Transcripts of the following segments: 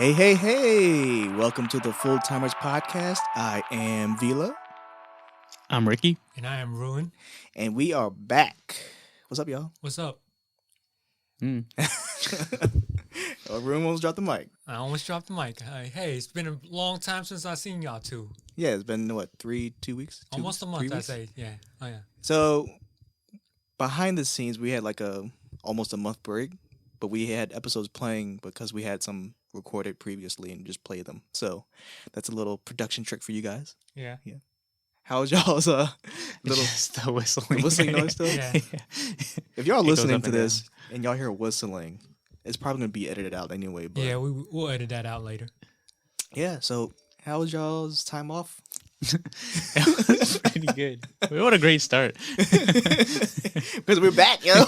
Hey, hey, hey! Welcome to the Full Timers Podcast. I am Vila, I'm Ricky. And I am Roeun. and we are back. What's up, y'all? What's up? Room almost dropped the mic. I almost dropped the mic. Hey, it's been a long time since I've seen y'all two. Yeah, it's been, what, 2 weeks? Almost a 3 month, I weeks? say. Yeah. Oh, yeah. So, behind the scenes, we had like almost a month break, but we had episodes playing because we had some recorded previously and just played them. So, that's a little production trick for you guys. Yeah. How's y'all's little Just the whistling. noise still? Yeah. If y'all are It goes listening up to and this and y'all hear whistling, it's probably going to be edited out anyway. But Yeah, we'll edit that out later. yeah, so how was y'all's time off? It was pretty good. What a great start. Because we're back, yo.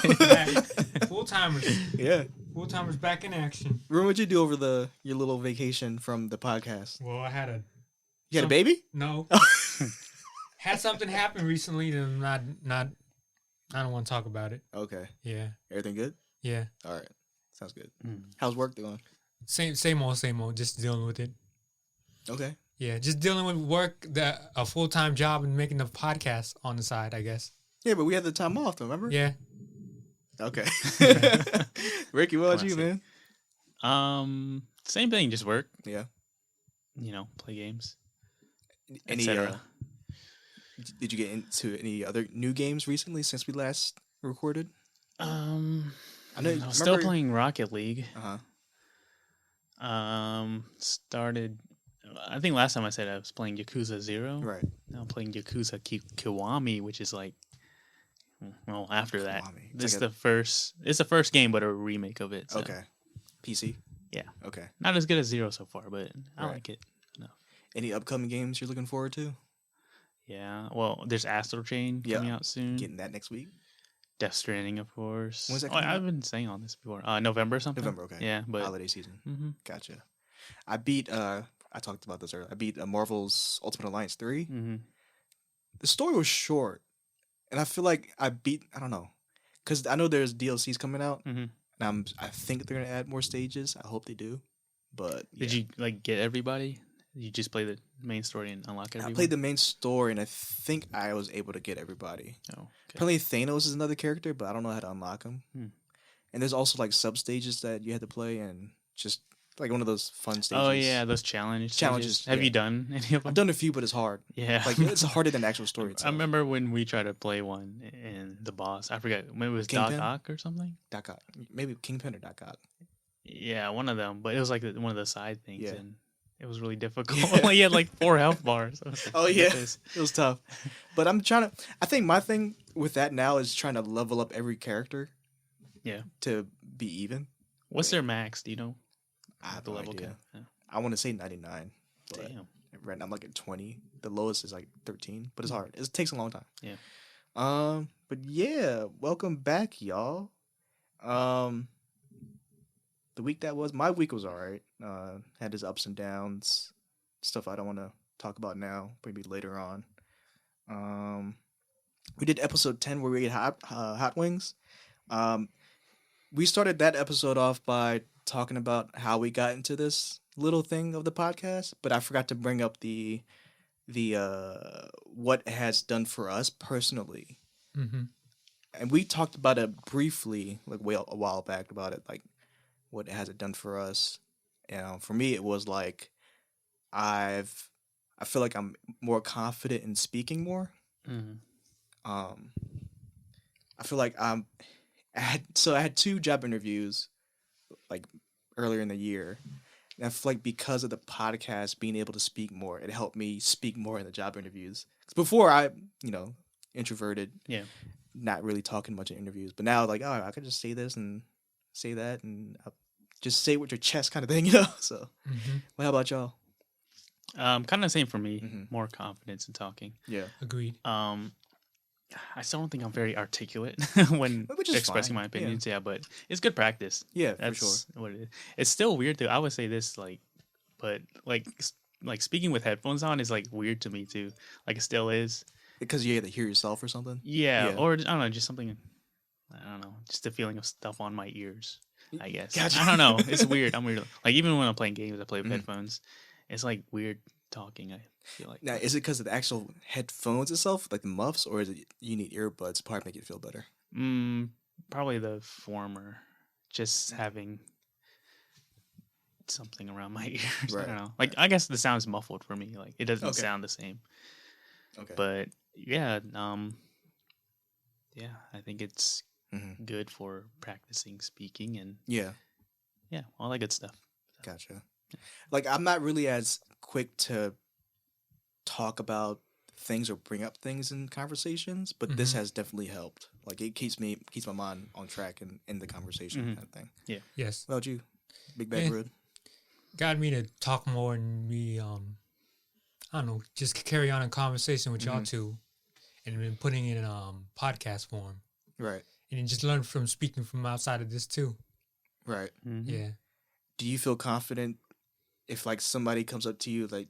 Full timers. Yeah. Full timers back in action. Remember what you do over your little vacation from the podcast? Well, I had You had a baby? no. Had something happen recently that I'm not I don't want to talk about it. Okay. Yeah. Everything good? Yeah. All right. Sounds good. How's work going? Same old, just dealing with it. Okay. Yeah, just dealing with work, a full-time job and making the podcast on the side, I guess. Yeah, but we had the time off, though, remember? Yeah. Okay. Ricky, what about you, man? Same thing, just work. Yeah. Play games. Any etc. Did you get into any other new games recently since we last recorded? I know. I'm still playing Rocket League. Uh-huh. Started. I think last time I said I was playing Yakuza 0. Right. Now I'm playing Yakuza Kiwami, which is like, well, after that. Kiwami. This is the first. It's the first game, but a remake of it. So. Okay. PC? Yeah. Okay. Not as good as 0 so far, but I Right. like it. Any upcoming games you're looking forward to? Yeah. Well, there's Astral Chain coming out soon. Getting that next week? Death Stranding, of course. When's that coming I've been saying all this before. November or something. November, okay. Yeah, but Holiday season. mm-hmm. Gotcha. I beat, I talked about this earlier. I beat Marvel's Ultimate Alliance 3. Mm-hmm. The story was short. And I feel like I don't know. Because I know there's DLCs coming out. Mm-hmm. And I think they're going to add more stages. I hope they do. But yeah. Did you get everybody? You just play the main story and unlock everyone? I played the main story, and I think I was able to get everybody. Oh, okay. Apparently, Thanos is another character, but I don't know how to unlock him. And there's also like sub stages that you had to play, and just like one of those fun stages. Oh yeah, those challenges. Have you done any of them? I've done a few, but it's hard. Yeah, Like it's harder than the actual story itself. I remember when we tried to play one and the boss. I forgot. Maybe it was Kingpin? Doc Ock or something. Doc Ock. Maybe Kingpin or Doc Ock. Yeah, one of them. But it was like one of the side things, Yeah. and it was really difficult. Yeah. He had like 4 health bars. I was like, Oh "What yeah, is this?" it was tough. But I think my thing with that now is trying to level up every character. Yeah. To be even. What's their max? Do you know? I have The no level idea. cap? Yeah. I want to say 99. But Damn. right now I'm like at 20. The lowest is like 13, but it's hard. It takes a long time. Yeah. But yeah, welcome back, y'all. The week that was, my week was all right. Had its ups and downs, stuff I don't want to talk about now, maybe later on. We did episode 10 where we ate hot wings. We started that episode off by talking about how we got into this little thing of the podcast, but I forgot to bring up the what it has done for us personally. Mm-hmm. And we talked about it briefly, like a while back, about it, like what has it done for us. For me, it was like I feel like I'm more confident in speaking more. Mm-hmm. I feel like I had 2 job interviews like earlier in the year. And I feel like because of the podcast, being able to speak more, it helped me speak more in the job interviews. 'Cause before I, introverted, not really talking much in interviews. But now, like, I could just say this and say that, and just say it with your chest, kind of thing, So, Well, how about y'all? Kind of the same for me. Mhm. More confidence in talking. Yeah, Agreed. I still don't think I'm very articulate when Which is expressing fine, my opinions. Yeah, but it's good practice. yeah, That's for sure. what it is. It's still weird though. I would say this but like speaking with headphones on is like weird to me too. Like it still is. Because you had to hear yourself or something. Yeah, Yeah. or I don't know, just something. I don't know, just the feeling of stuff on my ears. I guess. Gotcha. I don't know. It's weird. I'm weird. Like even when I'm playing games, I play with Mhm. headphones. It's like weird talking. I feel like. Now, is it because of the actual headphones itself, like the muffs, or is it you need earbuds to probably make it feel better? Probably the former. Just having something around my ears. Right. I don't know. Like I guess the sound's muffled for me. Like it doesn't Okay. sound the same. Okay. But yeah, yeah, I think it's Mhm. good for practicing speaking and Yeah, all that good stuff. gotcha. Like, I'm not really as quick to talk about things or bring up things in conversations, but this Mhm. has definitely helped. Like, it keeps my mind on track and in the conversation Mhm. kind of thing. Yes. What about you, Big Bad Yeah. Rude? Got me to talk more and be I don't know, just carry on a conversation with y'all Mhm. two, and then putting it in podcast form, Right, and then just learn from speaking from outside of this too. right. Mhm. Yeah. Do you feel confident if like somebody comes up to you, like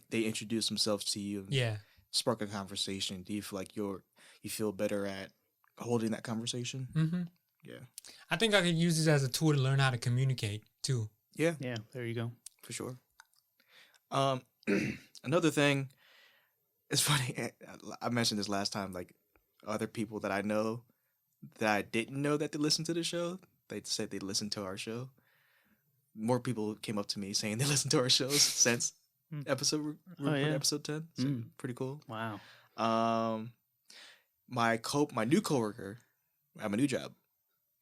they introduce themselves to you, and Yeah. spark a conversation? Do you feel like you feel better at holding that conversation? Mm-hmm. Yeah, I think I could use this as a tool to learn how to communicate too. yeah, Yeah, there you go. for sure. Um, another thing, it's funny. I mentioned this last time. Like other people that I know that I didn't know that they listened to the show, they said they listened to our show. More people came up to me saying they listened to our shows since Hmm. episode Oh, yeah. episode 10. So Mm. pretty cool. Wow. My new coworker at my new job,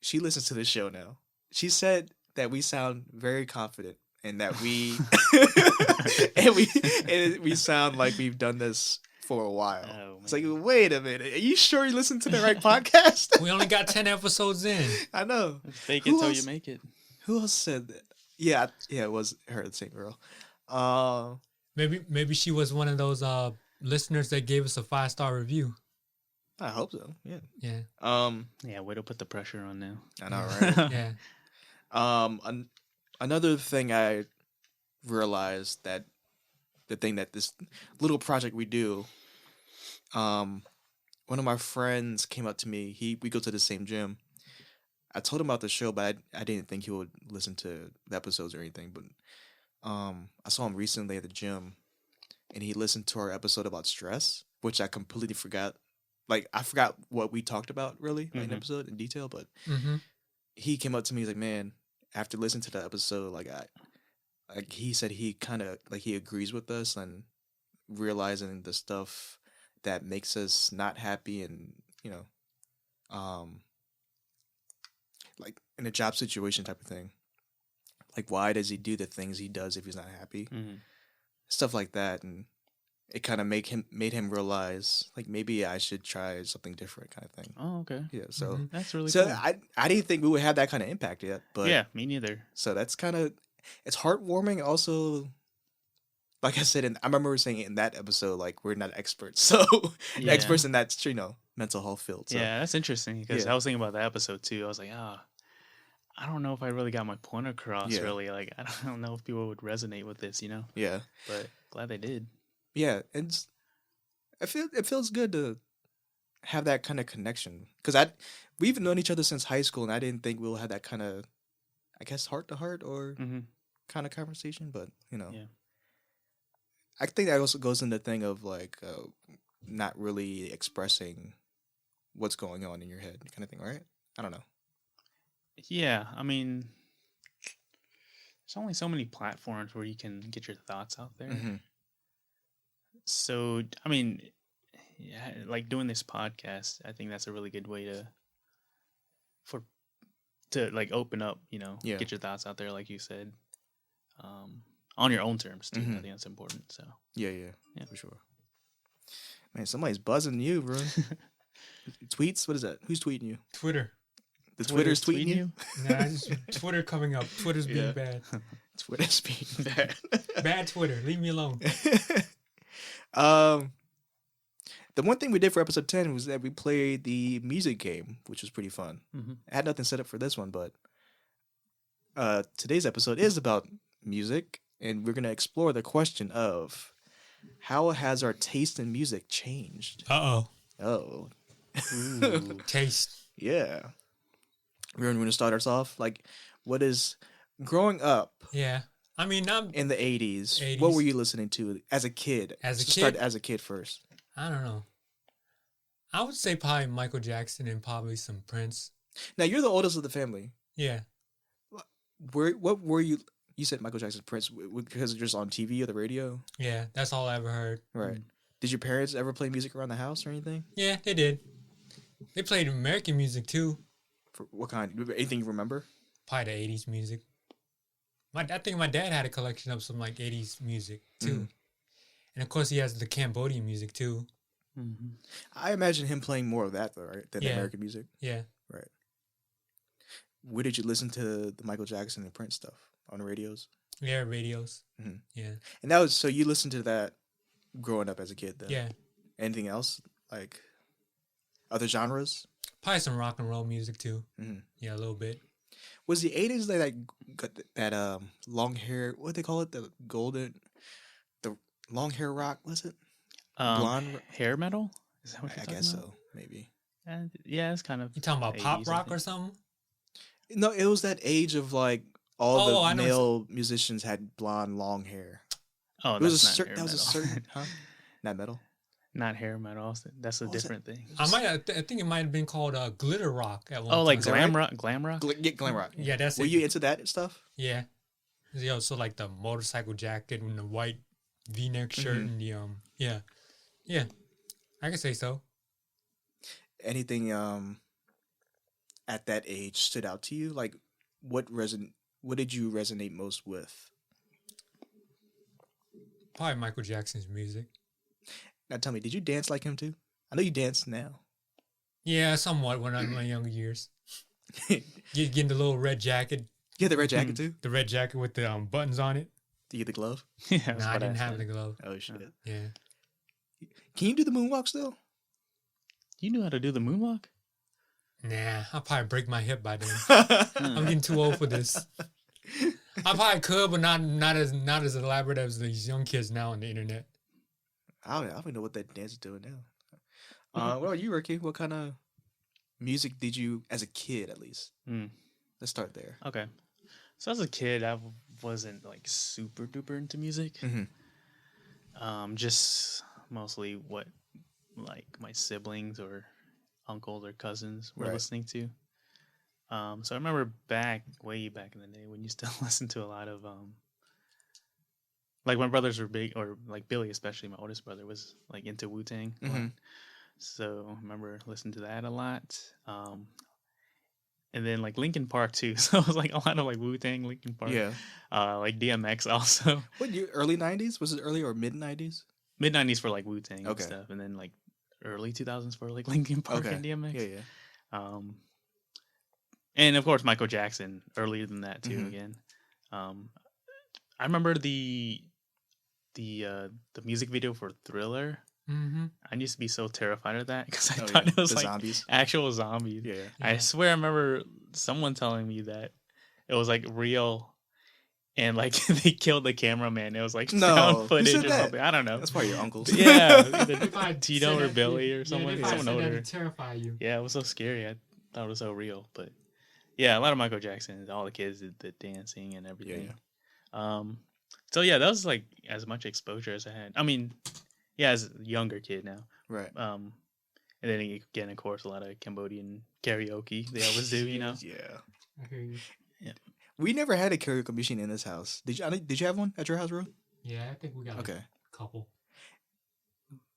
she listens to this show now. She said that we sound very confident and that we and we sound like we've done this for a while. Oh, It's like, man. wait a minute, are you sure you listened to the right podcast? We only got 10 episodes in. I know. Fake Who it till else- you make it. Who else said that? Yeah, it was her, the same girl. Maybe she was one of those listeners that gave us a 5-star review. I hope so. Yeah. Yeah. Yeah, way to put the pressure on now. I know, right? Yeah. Another thing I realized that the thing that this little project we do, one of my friends came up to me. We go to the same gym. I told him about the show, but I didn't think he would listen to the episodes or anything. But I saw him recently at the gym, and he listened to our episode about stress, which I completely forgot. Like I forgot what we talked about really in the Mhm. episode in detail, but Mm-hmm. he came up to me. He's like, "Man, after listening to the episode, he said he kind of like he agrees with us and realizing the stuff that makes us not happy, and like in a job situation type of thing. Like, why does he do the things he does if he's not happy? Mhm. Stuff like that, and it kind of made him realize like maybe I should try something different, kind of thing. Oh, okay. Yeah, so Mhm. That's really so cool. I didn't think we would have that kind of impact yet, but Yeah, me neither. so that's kind of it's heartwarming. Also, like I said, I remember saying in that episode, like we're not experts, so Yeah. experts in that mental health field. So. Yeah, that's interesting because Yeah. I was thinking about that episode too. I was like, I don't know if I really got my point across. Yeah. Really, like I don't know if people would resonate with this, Yeah, But glad they did. yeah, and it feels good to have that kind of connection because we've known each other since high school, and I didn't think we'll have that kind of, I guess, heart to heart or Mm-hmm. kind of conversation. But Yeah. I think that also goes in the thing of like not really expressing what's going on in your head, kind of thing, right? I don't know. Yeah, I mean, there's only so many platforms where you can get your thoughts out there. Mhm. So, I mean, yeah, like doing this podcast, I think that's a really good way to like open up, Yeah. get your thoughts out there, like you said, on your own terms too. I Mhm. think that's important. So, Yeah, Yeah. for sure. Man, somebody's buzzing you, bro. Tweets? What is that? Who's tweeting you? Twitter. The Twitter's tweeting you? Nah, just Twitter coming up. Twitter's Yeah. being bad. Twitter's being bad. Bad Twitter. Leave me alone. The one thing we did for episode 10 was that we played the music game, which was pretty fun. Mhm. I had nothing set up for this one, but today's episode is about music, and we're going to explore the question of how has our taste in music changed? Uh-oh. Oh, Ooh. Taste. yeah. Roeun, want to start us off? Like, what is growing up Yeah. I mean, I'm in the 80s? 80s. What were you listening to as a kid? As a So start kid? as a kid first. I don't know. I would say probably Michael Jackson and probably some Prince. Now you're the oldest of the family. Yeah. What were you? You said Michael Jackson, Prince, because just on TV or the radio, Yeah. That's all I ever heard. right? Did your parents ever play music around the house or anything? Yeah, they did. They played American music too. For what kind? Anything you remember? Probably the 80s music. I think my dad had a collection of some like 80s music too. And of course he has the Cambodian music too. I imagine him playing more of that though, right? Than Yeah. American music. Yeah. Right. Where did you listen to the Michael Jackson and Prince stuff? On the radios? Yeah, radios. Mhm. Yeah. And that was, so you listened to that growing up as a kid then? Yeah. Anything else? Like other genres? Probably some rock and roll music too. Mhm. Yeah, a little bit. Was the 80s like got that long hair, what do they call it? The long hair rock, was it? Blonde? Hair metal? Is that what you're I talking guess about? so, maybe. Yeah, it's kind of. You talking about 80s, pop I rock think. or something? No, it was that age of like all Oh, I the know male musicians had blonde long hair. Oh, It was that's not hair that was a metal. certain, huh? Not metal. Not hair metal. That's a What was it? different thing. I think it might have been called glitter rock at one Oh, time. like Is that glam right? rock. Glam rock. Glam rock. Yeah, that's Were it. you into that stuff? Yeah. Yo, so like the motorcycle jacket and the white V-neck shirt and the yeah. I can say so. Anything at that age stood out to you? Like what did you resonate most with? Probably Michael Jackson's music. Now tell me, did you dance like him too? I know you dance now. Yeah, somewhat when I'm in my younger years. Getting the little red jacket, You had the red jacket too? the red jacket with the buttons on it. Did you get the glove? Yeah, No, that's I what didn't have said. the glove. Oh shit. Yeah. Can you do the moonwalk still? You knew how to do the moonwalk? Nah, I'll probably break my hip by then. I'm getting too old for this. I probably could, but not as elaborate as these young kids now on the internet. I don't even know what that dance is doing now. What about you, Ricky? What kind of music did you, as a kid at least? Let's start there. Okay. So as a kid, I wasn't like super duper into music. Just mostly what like my siblings or uncles or cousins were Right. listening to. So I remember way back in the day when you still listen to a lot of like my brothers were big, or like Billy especially, my oldest brother was like into Wu-Tang a lot. So I remember listening to that a lot. And then like Linkin Park too. So it was like a lot of like Wu-Tang, Linkin Park. Yeah. Like DMX also. What year? Early 90s? Was it early or mid 90s? Mid 90s for like Wu-Tang Okay. and stuff. And then like early 2000s for like Linkin Park Okay. and DMX. Yeah. And of course Michael Jackson earlier than that too again. I remember the music video for Thriller. Mm-hmm. I used to be so terrified of that because I Oh, thought yeah. it was The like zombies. actual zombies. Yeah. I swear I remember someone telling me that it was like real and like they killed the cameraman. It was like No, found who footage said or that? something. I don't know. That's probably your uncles. Yeah, They either probably Tito said or that- Billy or yeah, someone. they probably Someone said that older. to terrify you. Yeah, it was so scary. I thought it was so real. But yeah, a lot of Michael Jackson. All the kids did the dancing and everything. So yeah, that was like as much exposure as I had. I mean, yeah, as a younger kid now. Right. And then again, of course, a lot of Cambodian karaoke they always do. You know. Yeah. I hear you. We never had a karaoke machine in this house. Did you have one at your house, Ro? Yeah, I think we got Okay. a couple.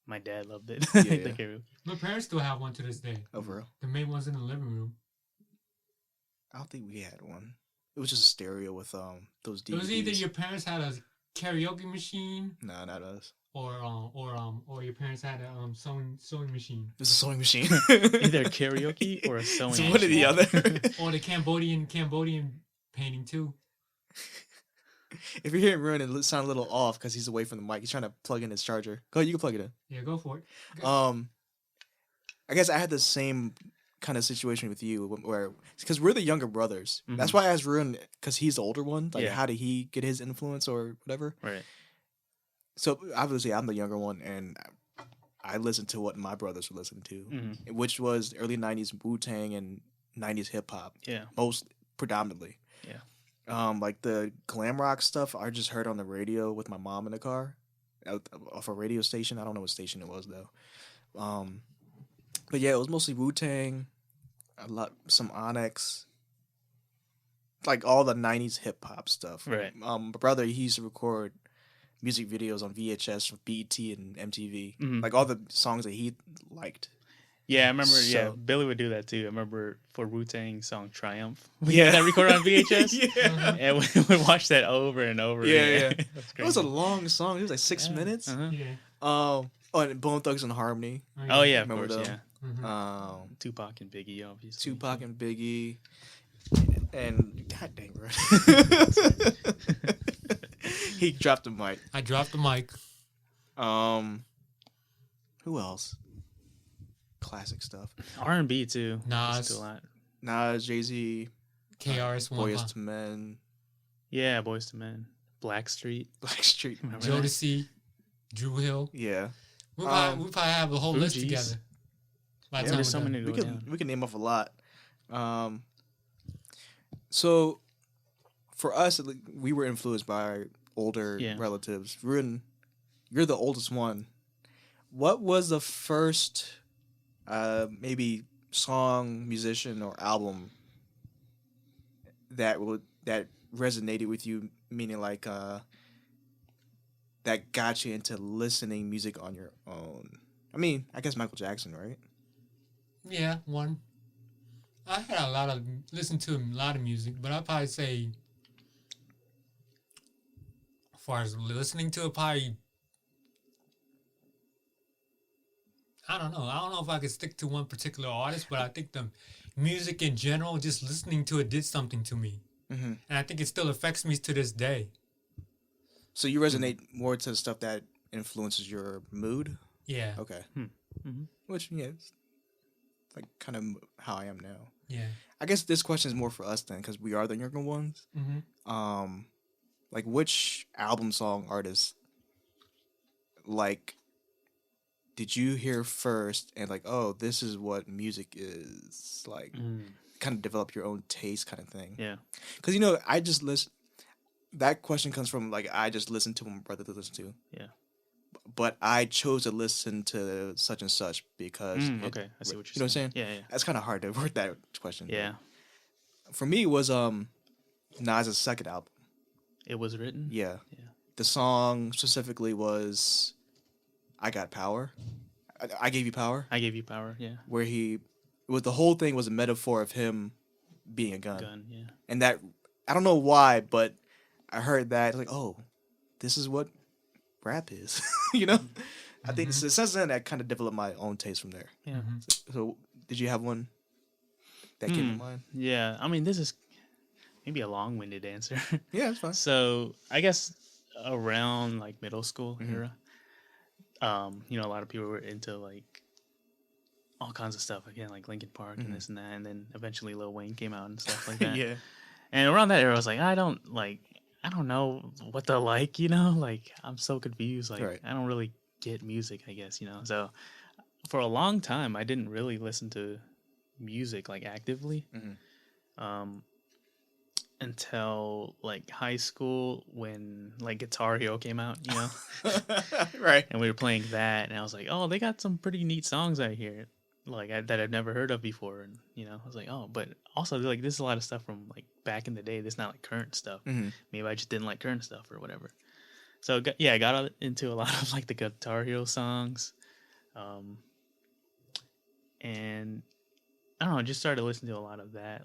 My dad loved it. Yeah, The yeah. karaoke. My parents still have one to this day. Oh, for real? The main one's in the living room. I don't think we had one. It was just a stereo with those DVDs. It was either your parents had a karaoke machine No, not us. or your parents had a sewing machine. It was a sewing machine. Either karaoke or a sewing. It's one or the other. Or the Cambodian painting too. If you're hearing Roeun, it sound a little off because he's away from the mic. He's trying to plug in his charger. Go ahead, you can plug it in. Yeah, go for it. I guess I had the same kind of situation with you where because we're the younger brothers. Mhm. That's why I asked Roeun because he's the older one. Like, Yeah. how did he get his influence or whatever? Right. So obviously, I'm the younger one, and I listened to what my brothers were listening to, Mhm. which was early '90s Wu-Tang and '90s hip hop, Yeah. most predominantly. Yeah. Like the glam rock stuff, I just heard on the radio with my mom in the car, off a radio station. I don't know what station it was though. But yeah, it was mostly Wu-Tang, some Onyx, like all the '90s hip hop stuff. Right. My brother, he used to record music videos on VHS from BET and MTV, Mhm. like all the songs that he liked. Yeah, I remember. Yeah, So- Billy would do that too. I remember for Wu-Tang song "Triumph." Yeah. That recorded on VHS. Yeah. And we would watch that over and over. Yeah, again. yeah. That's It was a crazy. long song. It was like 6 Yeah. minutes. Uh-huh. Yeah. Oh, and Bone Thugs and Harmony. Oh yeah, of Remember course. them? Yeah, Mhm. Tupac and Biggie, obviously. Tupac and Biggie, and God dang, bro. He dropped the mic. I dropped the mic. Who else? Classic stuff. R&B too. Nas. Listened to a lot. Nas, Jay-Z, KRS One. Boyz II Men, Yeah, Boyz II Men, Blackstreet. Blackstreet. Remember that? Jodeci, Drew Hill. Yeah. We probably have the whole list Fugees. together. By the Yeah, time there's we're so done. many to We go can down. we can name off a lot. So for us, we were influenced by our older Yeah. relatives. Roeun, you're the oldest one. What was the first, maybe song, musician, or album that resonated with you? Meaning, like, that got you into listening music on your own. I mean, I guess Michael Jackson, right? Yeah, one. I had listened to a lot of music, but I'd probably say, as far as listening to it, probably, I don't know. I don't know if I could stick to one particular artist, but I think the music in general, just listening to it did something to me. Mm-hmm. And I think it still affects me to this day. So you resonate more to the stuff that influences your mood? Yeah. Okay. Mm-hmm. Which, yeah, it's like kind of how I am now. Yeah. I guess this question is more for us then, because we are the younger ones. Mm-hmm. Like, which album, song, artist, like, did you hear first and like, oh, this is what music is, like, kind of develop your own taste kind of thing? Yeah. Because, I just listen. That question comes from, like, I just listened to what my brother listened to. Yeah. But I chose to listen to such and such because. Okay, I see what you're saying. You know what I'm saying? Yeah, yeah. That's kind of hard to word that question. Yeah. For me, it was Nas' second album. It was written? Yeah. Yeah. The song specifically was I Got Power. I Gave You Power. I Gave You Power, yeah. Where the whole thing was a metaphor of him being a gun. Gun, yeah. And that, I don't know why, but I heard that, like, oh, this is what rap is. I think since then, I kind of developed my own taste from there. Yeah. So did you have one that came to mind? Yeah. I mean, this is maybe a long-winded answer. Yeah, it's fine. So I guess around like middle school Mhm. era, a lot of people were into like all kinds of stuff again, like Linkin Park and this and that, and then eventually Lil Wayne came out and stuff like that. Yeah. And around that era, I was like, I don't know what to like, like I'm so confused. Like Right. I don't really get music, I guess, So for a long time, I didn't really listen to music like actively. Until like high school when like Guitar Hero came out, Right. and we were playing that, and I was like, oh, they got some pretty neat songs out here, like that I've never heard of before, and I was like, oh, but also like this is a lot of stuff from like back in the day. This is not like current stuff. Mhm. Maybe I just didn't like current stuff or whatever. So I got into a lot of like the Guitar Hero songs, and I don't know, just started listening to a lot of that.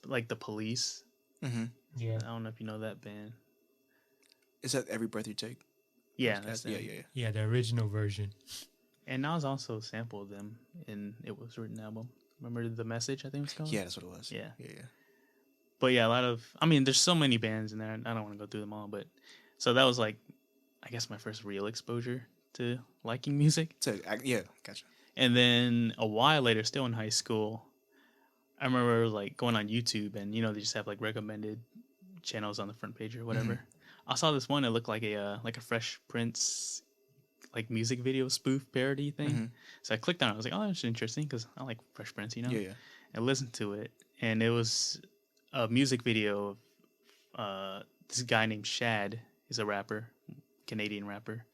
Like the Police. Mm-hmm. Yeah. I don't know if you know that band. Is that Every Breath You Take? Yeah, that's Yeah, them. yeah, yeah. Yeah, the original version. And Nas also sampled them in It Was Written album. Remember The Message, I think it's called? Yeah, that's what it was. Yeah. Yeah, yeah. But yeah, there's so many bands in there. I don't want to go through them all, but so that was like, I guess my first real exposure to liking music. Yeah, gotcha. And then a while later, still in high school, I remember like going on YouTube and they just have like recommended channels on the front page or whatever. I saw this one that looked like a Fresh Prince like music video spoof parody thing. Mhm. So I clicked on it. I was like, oh, that's interesting because I like Fresh Prince, you know. Yeah, yeah. And listened to it, and it was a music video of this guy named Shad. He's a rapper, Canadian rapper.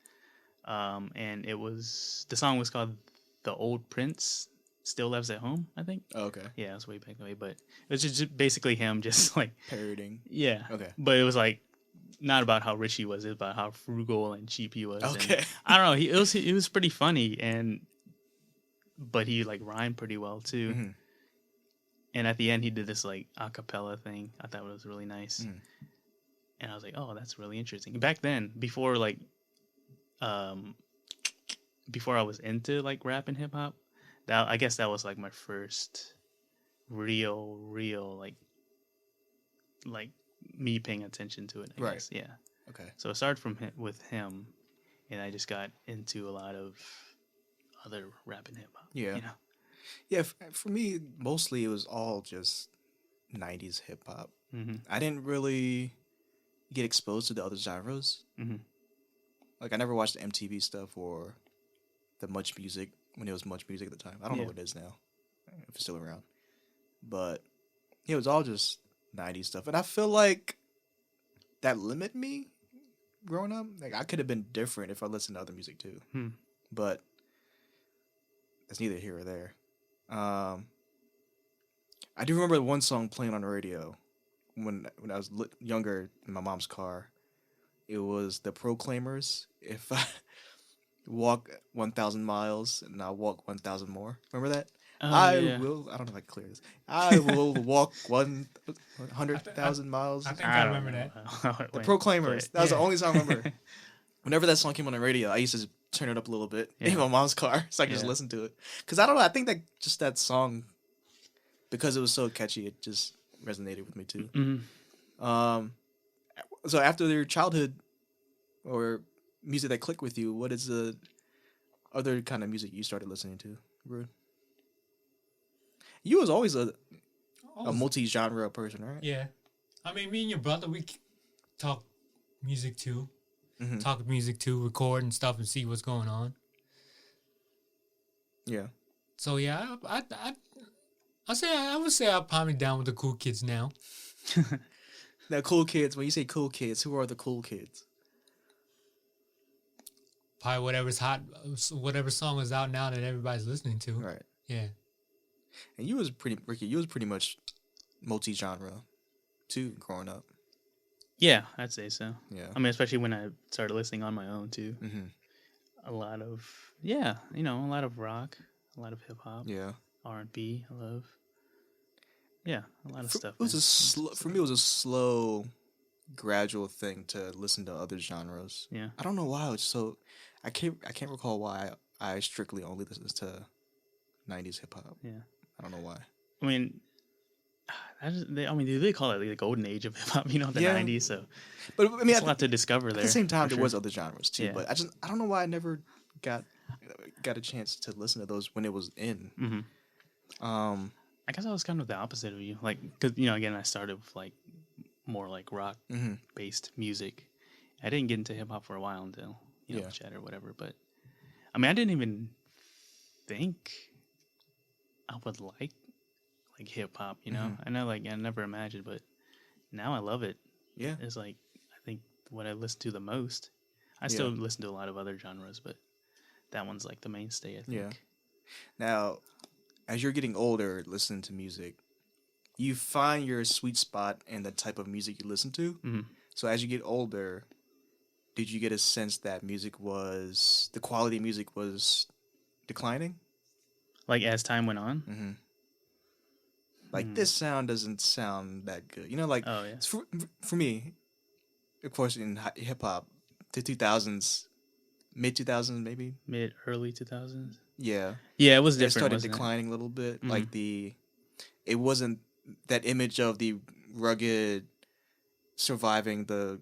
And the song was called "The Old Prince Still Lives at Home," I think. Oh, okay. Yeah, it was way back the way, but it was just basically him, just like Parodying. yeah. Okay. But it was like not about how rich he was; it was about how frugal and cheap he was. Okay. And I don't know. It was pretty funny, but he like rhymed pretty well too. Mm-hmm. And at the end, he did this like a cappella thing. I thought it was really nice. Mm. And I was like, oh, that's really interesting. Back then, before I was into like rap and hip hop, I guess that was like my first real like me paying attention to it. I Right. guess. Yeah. Okay. So it started with him, and I just got into a lot of other rap and hip hop. Yeah. You know? Yeah, for me, mostly it was all just 90s hip hop. Mm-hmm. I didn't really get exposed to the other genres. Mm-hmm. Like, I never watched the MTV stuff or the Much Music when it was Much Music at the time. I don't know Yeah. what it is now, if it's still around. But yeah, it was all just 90s stuff. And I feel like that limited me growing up. Like, I could have been different if I listened to other music too. Hmm. But it's neither here or there. I do remember one song playing on the radio when I was younger in my mom's car. It was the Proclaimers. If I walk 1,000 miles and I walk 1,000 more. Remember that? Oh, I yeah. will. I don't know if I can clear this. I will walk 100,000 miles. I think I remember that. The Proclaimers. That was the Yeah. only song I remember. Whenever that song came on the radio, I used to turn it up a little bit in Yeah. my mom's car so I could just Yeah. listen to it. Because I don't know. I think that song, because it was so catchy, it just resonated with me too. Mhm. So after your childhood or music that clicked with you, what is the other kind of music you started listening to, Rude? You was always a multi-genre person, right? Yeah. I mean, me and your brother, we talk music too. Mhm. Talk music too, record and stuff and see what's going on. Yeah. So yeah, I would say I'm probably down with the cool kids now. Now, cool kids, when you say cool kids, who are the cool kids? Probably whatever's hot, whatever song is out now that everybody's listening to. Right. Yeah. And Ricky, you was pretty much multi-genre too, growing up. Yeah, I'd say so. Yeah. I mean, especially when I started listening on my own too. Mm-hmm. A lot of a lot of rock, a lot of hip hop, Yeah. R&B. I love. Yeah, a lot of stuff. It was man. for me, it was a slow, gradual thing to listen to other genres. Yeah. I don't know why. It's so I can't recall why I strictly only listened to 90s hip hop. Yeah. I don't know why. I mean, they call it the golden age of hip hop, the Yeah. 90s. So But I mean, there's a lot to discover at there. the same time, for there sure. was other genres too. Yeah. But I don't know why I never got a chance to listen to those when it was in. Mhm. I guess I was kind of the opposite of you. Like, because, again, I started with, like, more, like, rock-based music. I didn't get into hip-hop for a while until, Yeah. Chet or whatever. But, I mean, I didn't even think I would like hip-hop, I know, like, I never imagined, but now I love it. Yeah. It's, like, I think what I listen to the most. I still listen to a lot of other genres, but that one's, like, the mainstay, I think. Yeah. Now, as you're getting older, listening to music, you find your sweet spot in the type of music you listen to. Mhm. So as you get older, did you get a sense that the quality of music was declining? Like, as time went on? Mm-hmm. Like, this sound doesn't sound that good. Like, Oh, yeah. for me, of course, in hip hop, the 2000s, mid 2000s maybe. Early 2000s? Yeah. Yeah, it was It different. started wasn't it? declining a little bit. Mhm. Like it wasn't that image of the rugged surviving the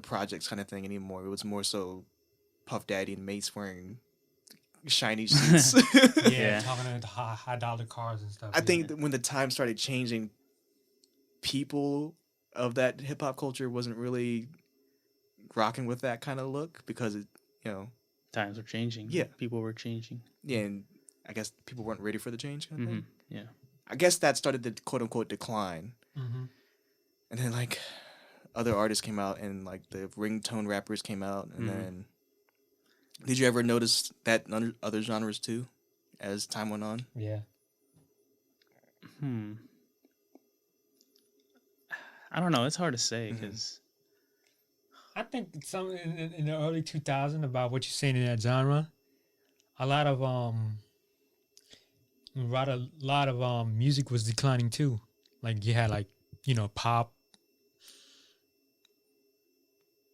projects kind of thing anymore. It was more so Puff Daddy and Mace wearing shiny suits. Yeah. Talking about high dollar cars and stuff. I think that when the time started changing, people of that hip hop culture wasn't really rocking with that kind of look because it, times were changing. Yeah. People were changing. Yeah, and I guess people weren't ready for the change kind of thing. Yeah. I guess that started the quote unquote decline. Mm-hmm. And then like other artists came out and like the ringtone rappers came out and then did you ever notice that in other genres too as time went on? Yeah. I don't know. It's hard to say because I think some in the early 2000s about what you're saying in that genre, a lot of music was declining too. Like you had like, you know, pop,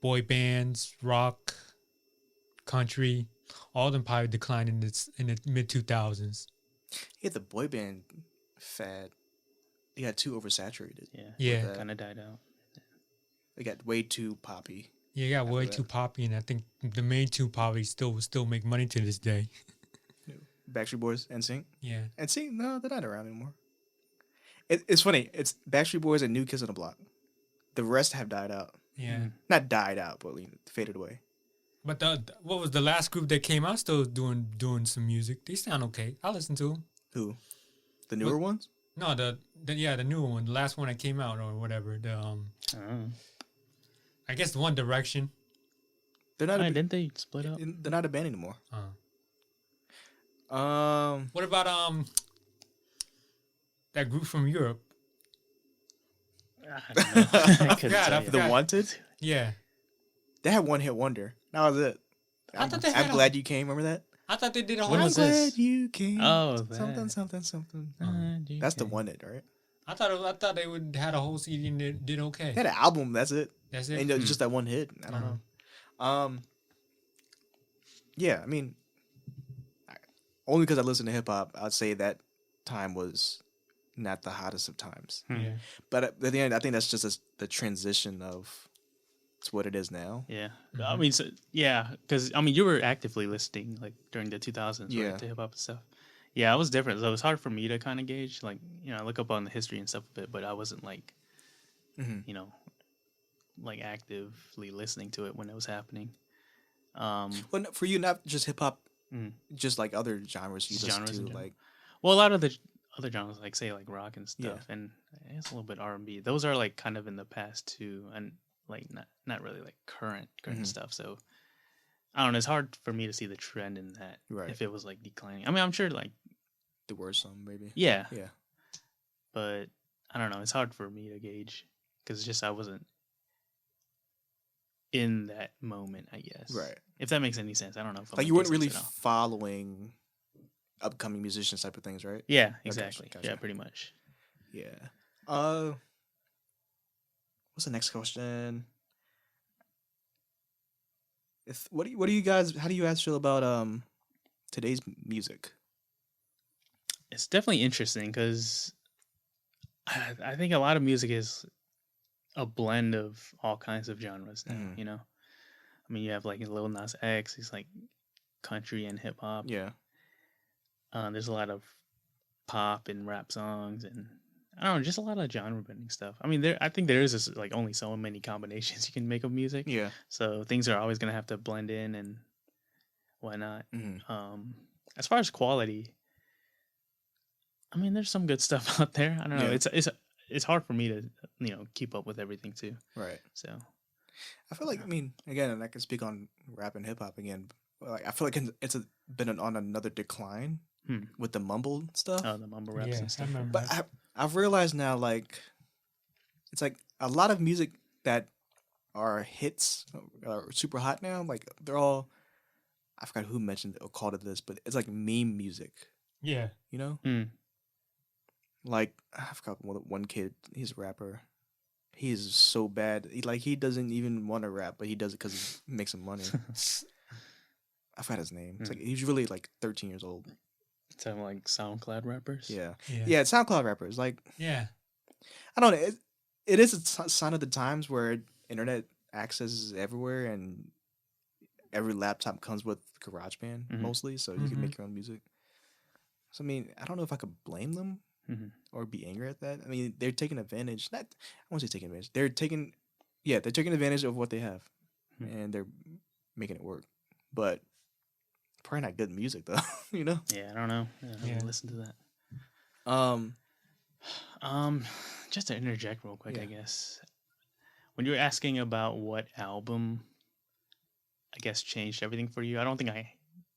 boy bands, rock, country, all of them probably declined in the mid 2000s. Yeah, the boy band fad. They got too oversaturated. Yeah. kind of died out. They got way too poppy. Yeah, it got way too poppy, and I think the main two probably still make money to this day. Backstreet Boys and NSYNC. Yeah. NSYNC, no, they're not around anymore. It's funny. It's Backstreet Boys and New Kids on the Block. The rest have died out. Yeah. Not died out, but faded away. But what was the last group that came out still doing some music? They sound okay. I listen to them. Who? The newer ones? No, the newer one, the last one that came out or whatever. I guess the One Direction. They're not. Didn't they split up? They're not a band anymore. What about that group from Europe? I don't know. I forgot. The Wanted. Yeah. They had one hit wonder. That was it. I'm glad you came. Remember that? I thought they did a whole. When I'm was glad this? you came. Oh, that. Something. That's the one hit, right? I thought they would had a whole CD and they did okay. They had an album. That's it. That's it. And just that one hit. I don't know. Yeah, I mean, only because I listen to hip hop, I'd say that time was not the hottest of times. Yeah. But at the end, I think that's just the transition of it's what it is now. Yeah. I mean, because I mean, you were actively listening like during the 2000s, Yeah. right, to hip hop and stuff. Yeah, it was different. So it was hard for me to kind of gauge, like, you know, I look up on the history and stuff of it, but I wasn't like, you know, like actively listening to it when it was happening. Well, no, for you, not just hip hop, just like other genres you listen to, like. Well, a lot of the other genres, like say like rock and stuff, and it's a little bit R&B. Those are like kind of in the past too, and like not really like current stuff. So I don't know. It's hard for me to see the trend in that. Right. If it was like declining. I mean, I'm sure like there were some maybe. Yeah. Yeah. But I don't know. It's hard for me to gauge because just I wasn't in that moment, I guess. Right. If that makes any sense. I don't know. If Like you weren't really following upcoming musicians type of things, right? Yeah, exactly. Gotcha. Yeah, pretty much. Yeah. What's the next question? What do you guys? How do you guys feel about today's music? It's definitely interesting because I think a lot of music is a blend of all kinds of genres now. You know, I mean, you have like Lil Nas X. He's like country and hip hop. Yeah. There's a lot of pop and rap songs and I don't know, just a lot of genre bending stuff. I mean, I think there is just like only so many combinations you can make of music. Yeah. So things are always gonna have to blend in and whatnot. As far as quality, I mean, there's some good stuff out there. I don't know. It's hard for me to keep up with everything too. Right. So I feel like, I mean, again, and I can speak on rap and hip hop again. But like I feel like it's been on another decline with the mumble stuff. Oh, the mumble raps and stuff. But I've realized now, like, it's like a lot of music that are hits are super hot now. Like they're all, I forgot who mentioned it or called it this, but it's like meme music. Yeah. You know? Like I forgot one kid. He's a rapper. He is so bad. He doesn't even want to rap, but he does it because it makes him money. I forgot his name. It's like he's really like 13 years old. Sound like SoundCloud rappers. Yeah. It's SoundCloud rappers. Like yeah, I don't know. It is a sign of the times where internet access is everywhere and every laptop comes with GarageBand mostly, so you can make your own music. So I mean, I don't know if I could blame them or be angry at that. I mean, they're taking advantage. I won't say taking advantage. They're taking advantage of what they have, and they're making it work. But probably not good music though. You know. Yeah, I don't know. I haven't Yeah. listened to that. Um. Just to interject real quick, Yeah. I guess. When you were asking about what album, I guess, changed everything for you, I don't think I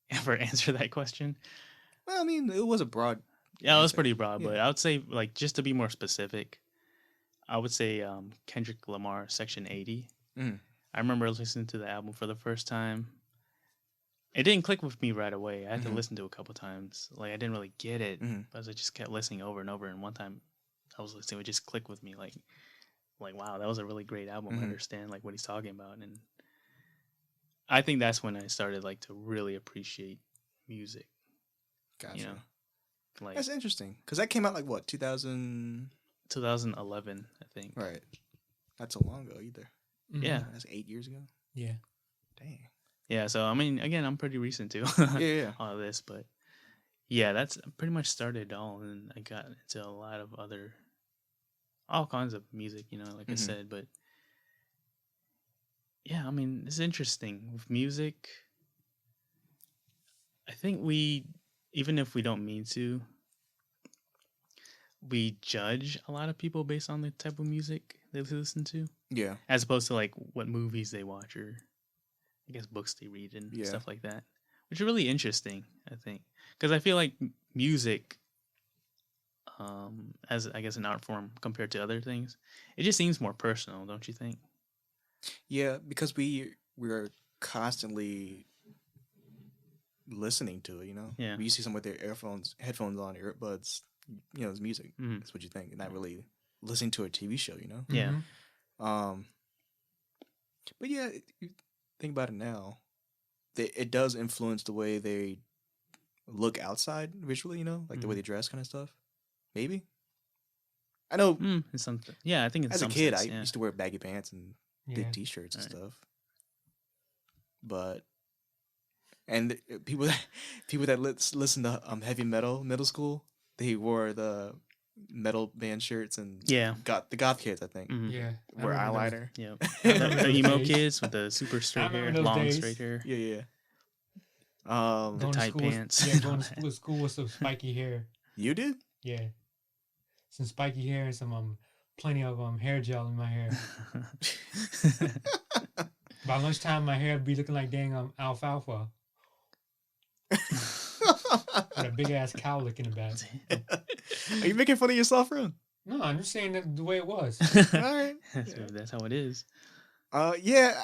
ever answered that question. Well, I mean, it was a broad. Yeah, it was answer. pretty broad, Yeah. but I would say, like, just to be more specific, I would say Kendrick Lamar, Section 80. Mm. I remember listening to the album for the first time. It didn't click with me right away. I had to listen to it a couple times. Like, I didn't really get it, but I just kept listening over and over. And one time I was listening, it just clicked with me. Like wow, that was a really great album. I understand, like, what he's talking about. And I think that's when I started, like, to really appreciate music. Gotcha. You know? Like, That's interesting because that came out like what 2000. 2011, I think. Right. Not so long ago either. Yeah. That's 8 years ago. Yeah. Dang. Yeah, so I mean, again, I'm pretty recent too. Yeah. All of this, but yeah, that's pretty much started all, and I got into a lot of all kinds of music, you know, like I said. But yeah, I mean, it's interesting with music. I think even if we don't mean to, we judge a lot of people based on the type of music they listen to. Yeah. As opposed to like what movies they watch or I guess books they read and stuff like that, which is really interesting, I think, because I feel like music, as I guess an art form compared to other things, it just seems more personal, don't you think? Yeah, because we're constantly listening to it. You know. Yeah. When you see someone with their headphones on, earbuds, you know, it's music. That's what you think, not really listening to a TV show. You know. Yeah. But yeah, you think about it now, it does influence the way they look outside visually, you know, like the way they dress, kind of stuff. Maybe. I know. It's something. Yeah, I think it's as a kid, I used to wear baggy pants and big T-shirts and stuff. But people that listen to heavy metal middle school, they wore the metal band shirts and the goth kids, I think. Yeah. Wear eyeliner. Yeah. The emo kids with the super straight hair, long straight hair. Yeah. The tight pants. Going to school with some spiky hair. You did? Yeah. Some spiky hair and some plenty of hair gel in my hair. By lunchtime, my hair would be looking like dang alfalfa. With a big ass cowlick in the back. Are you making fun of yourself, Roeun? No, I'm just saying that the way it was. All right. That's how it is. Yeah.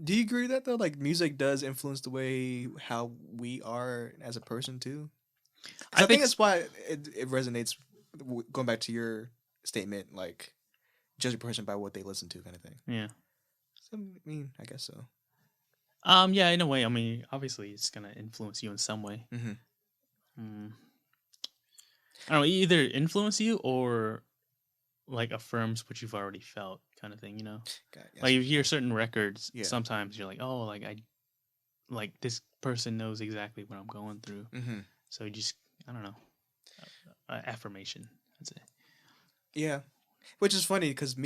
Do you agree with that though? Like music does influence the way how we are as a person too. I think that's why it resonates. Going back to your statement, like judge a person by what they listen to, kind of thing. Yeah. So, I mean, I guess so. Yeah, in a way. I mean, obviously, it's gonna influence you in some way. I don't know, either influence you or like affirms what you've already felt, kind of thing. You know, like if you hear certain records, sometimes you're like, oh, like this person knows exactly what I'm going through. So you just, I don't know, affirmation, I'd say. Yeah, which is funny because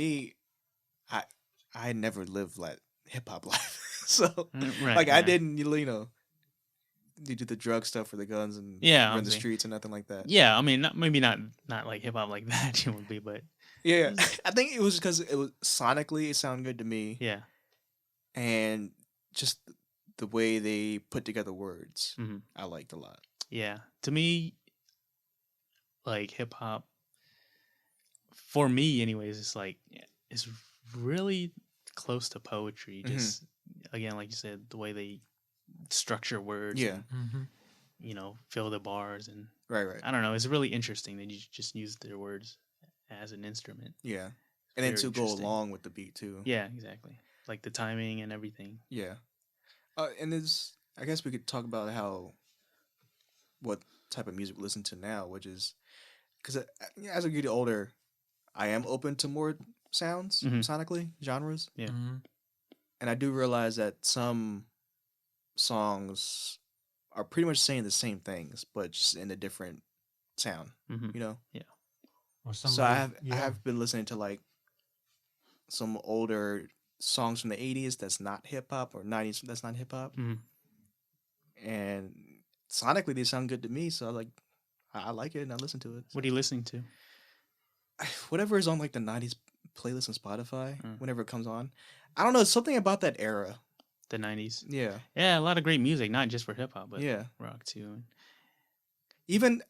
I never lived like hip hop life. So, I didn't, you know, you do the drug stuff for the guns and run the streets and nothing like that. Yeah, I mean, maybe not like hip hop like that, it would be, but yeah, I think it was because it was sonically it sounded good to me. Yeah, and just the way they put together words, I liked a lot. Yeah, to me, like hip hop, for me, anyways, it's really close to poetry. Just again, like you said, the way they structure words. Yeah. And, you know, fill the bars and right. I don't know. It's really interesting that you just use their words as an instrument. Yeah, and then to go along with the beat too. Yeah, exactly. Like the timing and everything. Yeah, and I guess we could talk about what type of music we listen to now, which is because as I get older, I am open to more sounds sonically, genres. Yeah. And I do realize that some songs are pretty much saying the same things, but just in a different sound. You know? Yeah. So I have been listening to like some older songs from the 80s that's not hip hop or 90s that's not hip hop. and sonically they sound good to me. So I like it and I listen to it. What are you listening to? Whatever is on like the '90s playlist on Spotify, whenever it comes on. I don't know. It's something about that era. The 90s. Yeah. Yeah, a lot of great music, not just for hip hop, but yeah, rock too. Even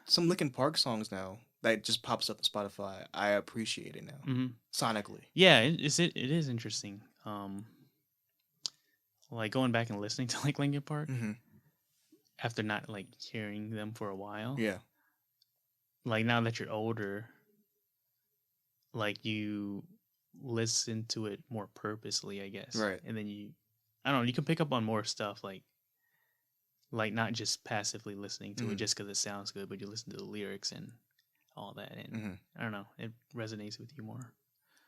some Linkin Park songs now that just pops up on Spotify. I appreciate it now sonically. Yeah, it is interesting. Like going back and listening to like Linkin Park after not like hearing them for a while. Yeah. Like now that you're older, like you listen to it more purposely, I guess. Right. And then I don't know, you can pick up on more stuff like not just passively listening to it just because it sounds good, but you listen to the lyrics and all that, and I don't know, it resonates with you more.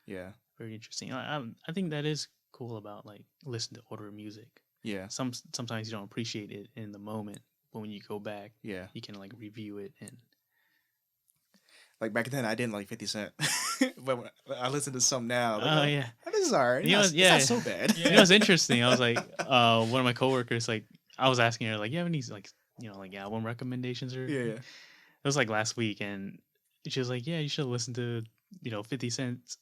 Yeah. Very interesting. I think that is cool about like listening to older music. Yeah. Sometimes you don't appreciate it in the moment, but when you go back, you can like review it and. Like back then, I didn't like 50 Cent, but when I listen to some now. Oh yeah, this is alright. It's not so bad. You know, it's interesting. I was like, one of my coworkers, like, I was asking her, like, you have any like, like album recommendations or? Yeah. It was like last week, and she was like, yeah, you should listen to 50 Cent's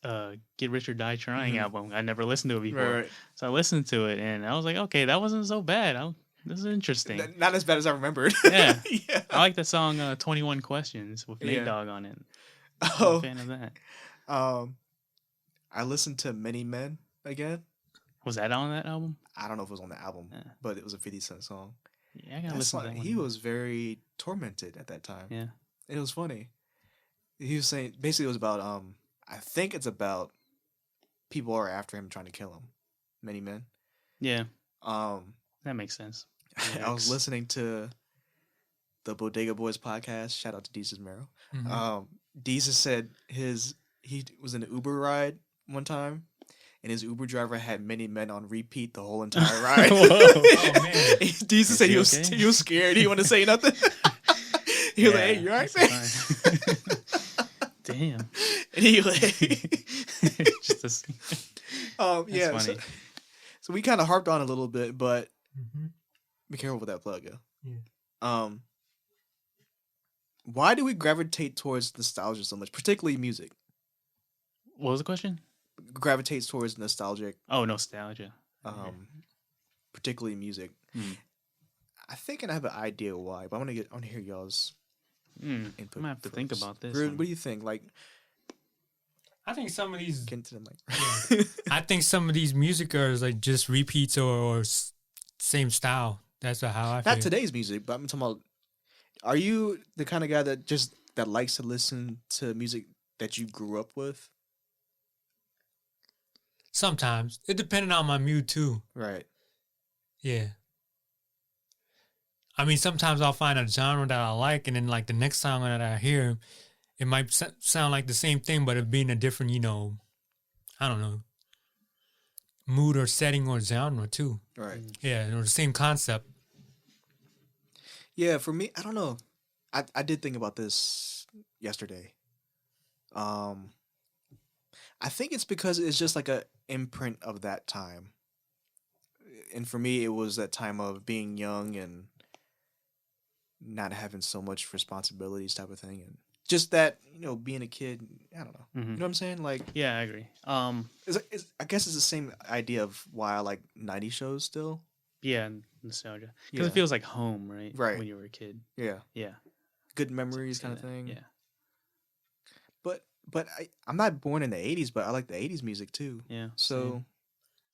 "Get Rich or Die Trying" album. I never listened to it before, Right. So I listened to it, and I was like, okay, that wasn't so bad. This is interesting. Not as bad as I remembered. Yeah. Yeah. I like the song 21 Questions with Nate Dogg on it. I'm a fan of that. I listened to Many Men again. Was that on that album? I don't know if it was on the album, but it was a 50 Cent song. Yeah, I gotta listen to that one. He was very tormented at that time. Yeah. It was funny. He was saying, basically it was about, I think it's about people are after him trying to kill him. Many Men. Yeah. That makes sense. I was listening to the Bodega Boys podcast. Shout out to Deezus Mero. Deezus said he was in an Uber ride one time, and his Uber driver had Many Men on repeat the whole entire ride. Whoa. Oh man! Deezus said he was scared. He wanted to say nothing. He was like, "Hey, you alright, man?" Damn. And he like, just yeah. So we kind of harped on a little bit, but be careful with that plug, yo. Yeah. Why do we gravitate towards nostalgia so much, particularly music? What was the question? Gravitates towards nostalgic. Oh, nostalgia. Particularly music. I think I have an idea why, but I want to hear y'all's input. I'm gonna have to think about this. Roeun, what do you think? Like, I think some of these. get into the mic. I think some of these music are like just repeats or same style. That's how I feel. Not today's music, but I'm talking about. Are you the kind of guy that likes to listen to music that you grew up with? Sometimes it depended on my mood too. Right. Yeah. I mean, sometimes I'll find a genre that I like, and then like the next song that I hear, it might sound like the same thing, but it being a different, I don't know, mood or setting or genre too. Right. Yeah, or the same concept. Yeah, for me, I don't know. I did think about this yesterday. I think it's because it's just like a imprint of that time. And for me, it was that time of being young and not having so much responsibilities type of thing. And just that, being a kid, I don't know. You know what I'm saying? Like, yeah, I agree. I guess it's the same idea of why I like 90s shows still. Yeah, nostalgia. Because it feels like home, right? Right. When you were a kid. Yeah. Yeah. Good memories kind of thing. Yeah. But I'm not born in the 80s, but I like the 80s music too. Yeah. So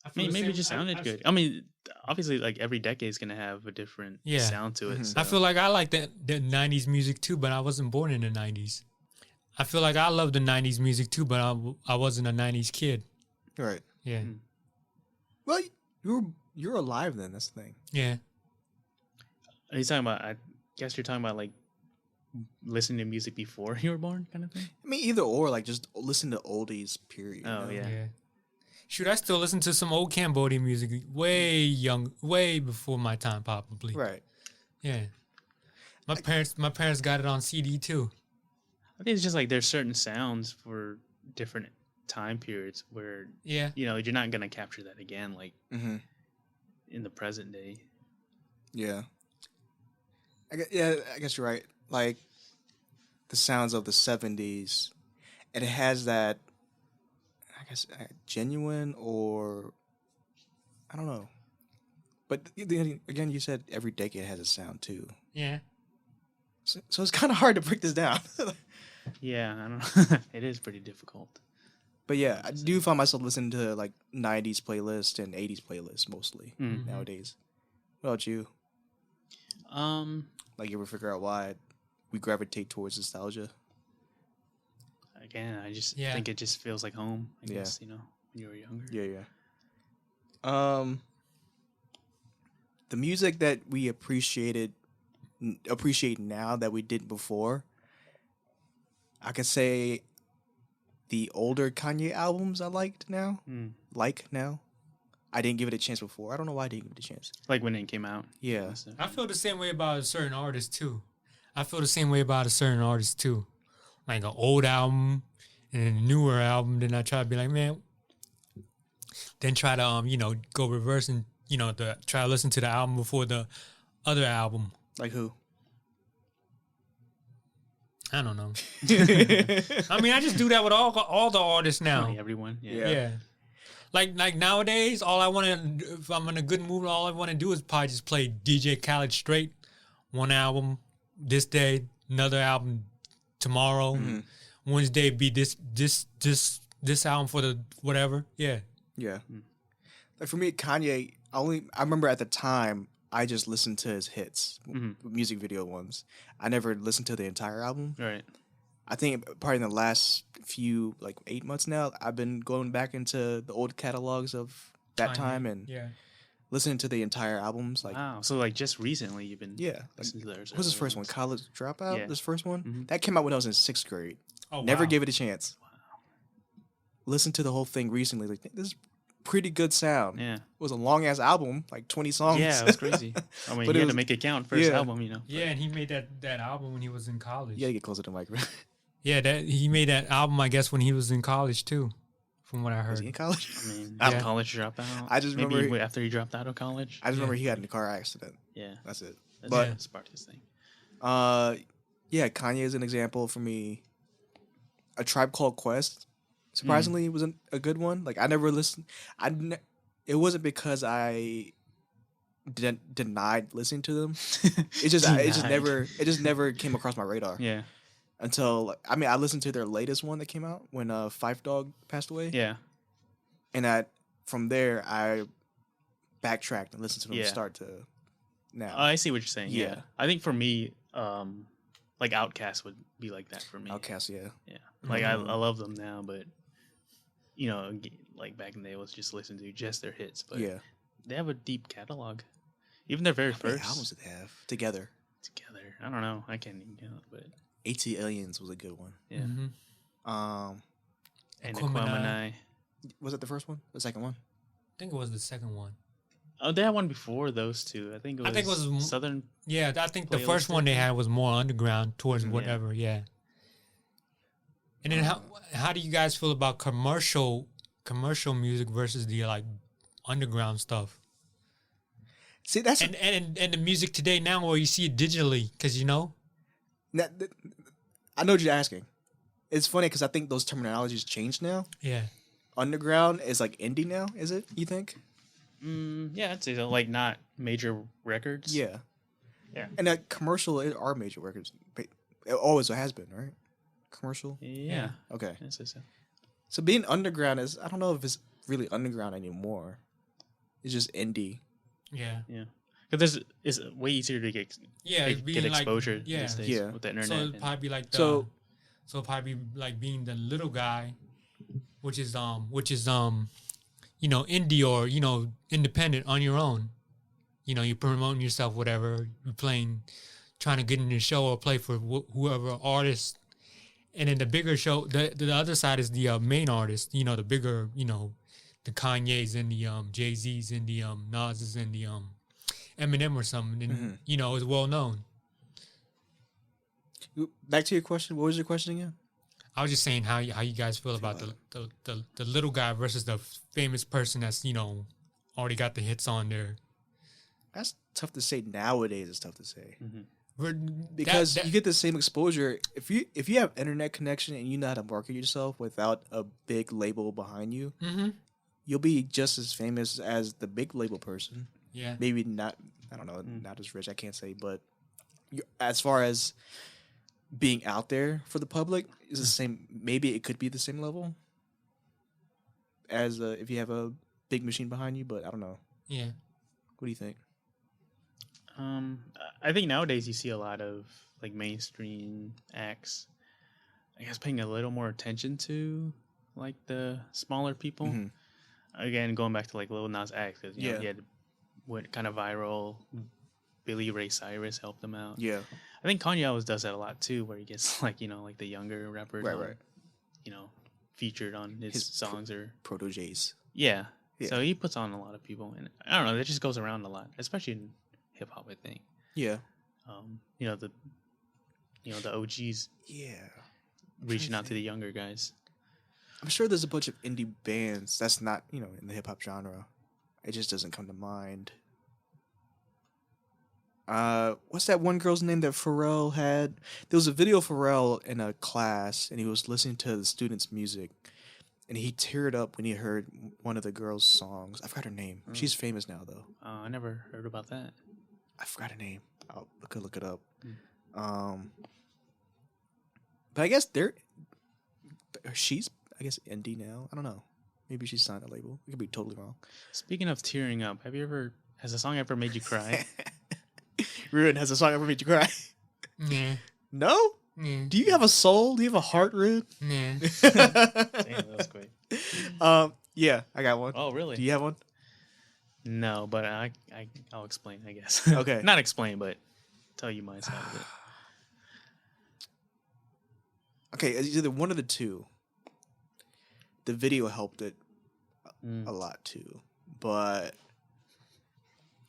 I mean, maybe it just sounded good. I mean, obviously, like every decade is gonna have a different sound to it. So. I feel like I like the 90s music too, but I wasn't born in the 90s. I feel like I love the 90s music too, but I wasn't a 90s kid. Right. Yeah. Well, you're alive then. That's the thing. Yeah. Are you talking about? I guess you're talking about like listening to music before you were born, kind of thing. I mean, either or, like just listen to oldies. Period. Oh yeah. Should I still listen to some old Cambodian music? Way before my time, probably. Right. Yeah. My parents got it on CD too. I think it's just like there's certain sounds for different time periods where you're not gonna capture that again, like in the present day. Yeah. I guess you're right. Like the sounds of the '70s, and it has that. I guess genuine or I don't know. But again, you said every decade has a sound too. Yeah. So it's kind of hard to break this down. Yeah, I don't know. It is pretty difficult. But yeah, I do find myself listening to like '90s playlists and '80s playlists mostly nowadays. What about you? Like you ever figure out why we gravitate towards nostalgia? Again, I just think it just feels like home. I guess when you were younger. Yeah. The music that we appreciate now that we didn't before. I could say the older Kanye albums I liked now. I didn't give it a chance before. I don't know why I didn't give it a chance. Like when it came out. Yeah. I feel the same way about a certain artist too. Like an old album and then a newer album, then I try to be like, man, then try to go reverse and try to listen to the album before the other album. Like who? I don't know. I mean, I just do that with all the artists now. Everyone. Yeah. Like nowadays, all I want to, if I'm in a good mood, all I want to do is probably just play DJ Khaled straight. One album this day, another album tomorrow. Mm-hmm. Wednesday be this album for the whatever. Yeah. Yeah. Like for me, Kanye, I remember at the time I just listened to his hits, music video ones. I never listened to the entire album. Right. I think probably in the last few, like 8 months now, I've been going back into the old catalogs of that time and listening to the entire albums. Like, wow. So like just recently you've been listening to theirs. What was his first one? College Dropout? Yeah. This first one? Mm-hmm. That came out when I was in 6th grade. Oh, Never wow. gave it a chance. Wow. Listened to the whole thing recently. Like, this is pretty good sound. Yeah. It was a long ass album, like 20 songs. Yeah, it was crazy. I mean, he had to make it count first album, Yeah, and he made that album when he was in college. You gotta get closer to the microphone. Yeah, he made that album, I guess, when he was in college too, from what I heard. Was he in college? I mean, Yeah. college dropout. I just Maybe remember after he dropped out of college. I just remember he got in a car accident. Yeah. That's it. That's But what sparked his thing. yeah, Kanye is an example for me. A Tribe Called Quest, surprisingly, was a good one. Like I never listened. It wasn't because I denied listening to them. It just never came across my radar. Yeah. Until I listened to their latest one that came out when Phife Dawg passed away. Yeah. And from there I backtracked and listened to them Yeah. start to now. I see what you're saying. Yeah. Yeah. I think for me, like Outkast would be like that for me. Outkast, yeah. Yeah. Like I love them now, but like back in the day, I was just listening to just their hits. But Yeah. they have a deep catalog. Even their very How many first albums did they have together? I don't know. I can't even count, but AT Aliens was a good one. yeah. Mm-hmm. And Aquemini. Aquemini. Was that the first one? The second one? I think it was the second one. Oh, they had one before those two. I think it was Southern. Yeah, I think the Playlist first one they had was more underground towards Mhm, whatever. Yeah. And then how do you guys feel about commercial music versus the like underground stuff? See, that's And the music today now where you see it digitally because I know what you're asking. It's funny because I think those terminologies changed now. Yeah. Underground is like indie now, is it? You think? Yeah, I'd say so. Like not major records. Yeah. Yeah. And that commercial are major records. It always has been, right? Commercial. Yeah. Okay. I'd say so. So being underground I don't know if it's really underground anymore. It's just indie. Yeah. Yeah. Because it's way easier to get exposure these days with the internet. So it'd probably be like probably be like being the little guy, which is indie or independent on your own. You're promoting yourself, whatever. You're trying to get in the show or play for whoever artist. And then the bigger show, the other side is the main artist. The bigger, the Kanyes and the Jay-Z's and the Nas's and the Eminem or something. And is well known. Back to your question. What was your question again? I was just saying how you guys feel about the little guy versus the famous person that's already got the hits on there. That's tough to say nowadays. It's tough to say. Because you get the same exposure if you have internet connection and you know how to market yourself without a big label behind you. Mm-hmm. You'll be just as famous as the big label person. Yeah. Maybe not. I don't know. Not as rich. I can't say. But as far as being out there for the public, is the same. Maybe it could be the same level as if you have a big machine behind you. But I don't know. Yeah. What do you think? I think nowadays you see a lot of like mainstream acts, I guess, paying a little more attention to like the smaller people. Mm-hmm. Again, going back to like Lil Nas X, because you know, he went kind of viral. Billy Ray Cyrus helped him out. Yeah, I think Kanye always does that a lot too, where he gets like like the younger rappers, right. Featured on his songs or proteges. Yeah. So he puts on a lot of people, and I don't know, that just goes around a lot, especially in hip hop, I think. Yeah. The OGs. Yeah. Reaching out to the younger guys. I'm sure there's a bunch of indie bands that's not, in the hip hop genre. It just doesn't come to mind. What's that one girl's name that Pharrell had? There was a video of Pharrell in a class, and he was listening to the students' music, and he teared up when he heard one of the girls' songs. I forgot her name. She's famous now, though. I never heard about that. I forgot her name. I'll look it up. But I guess she's indie now. I don't know. Maybe she's signed a label. I could be totally wrong. Speaking of tearing up, has a song ever made you cry? Roeun, has a song ever made you cry? Nah. No? Nah. Do you have a soul? Do you have a heart, Roeun? Nah. Damn, that was quick. Yeah, I got one. Oh, really? Do you have one? No, but I'll explain, I guess. Okay. Not explain, but tell you my side of it. Okay, it's either one of the two. The video helped it a lot too, but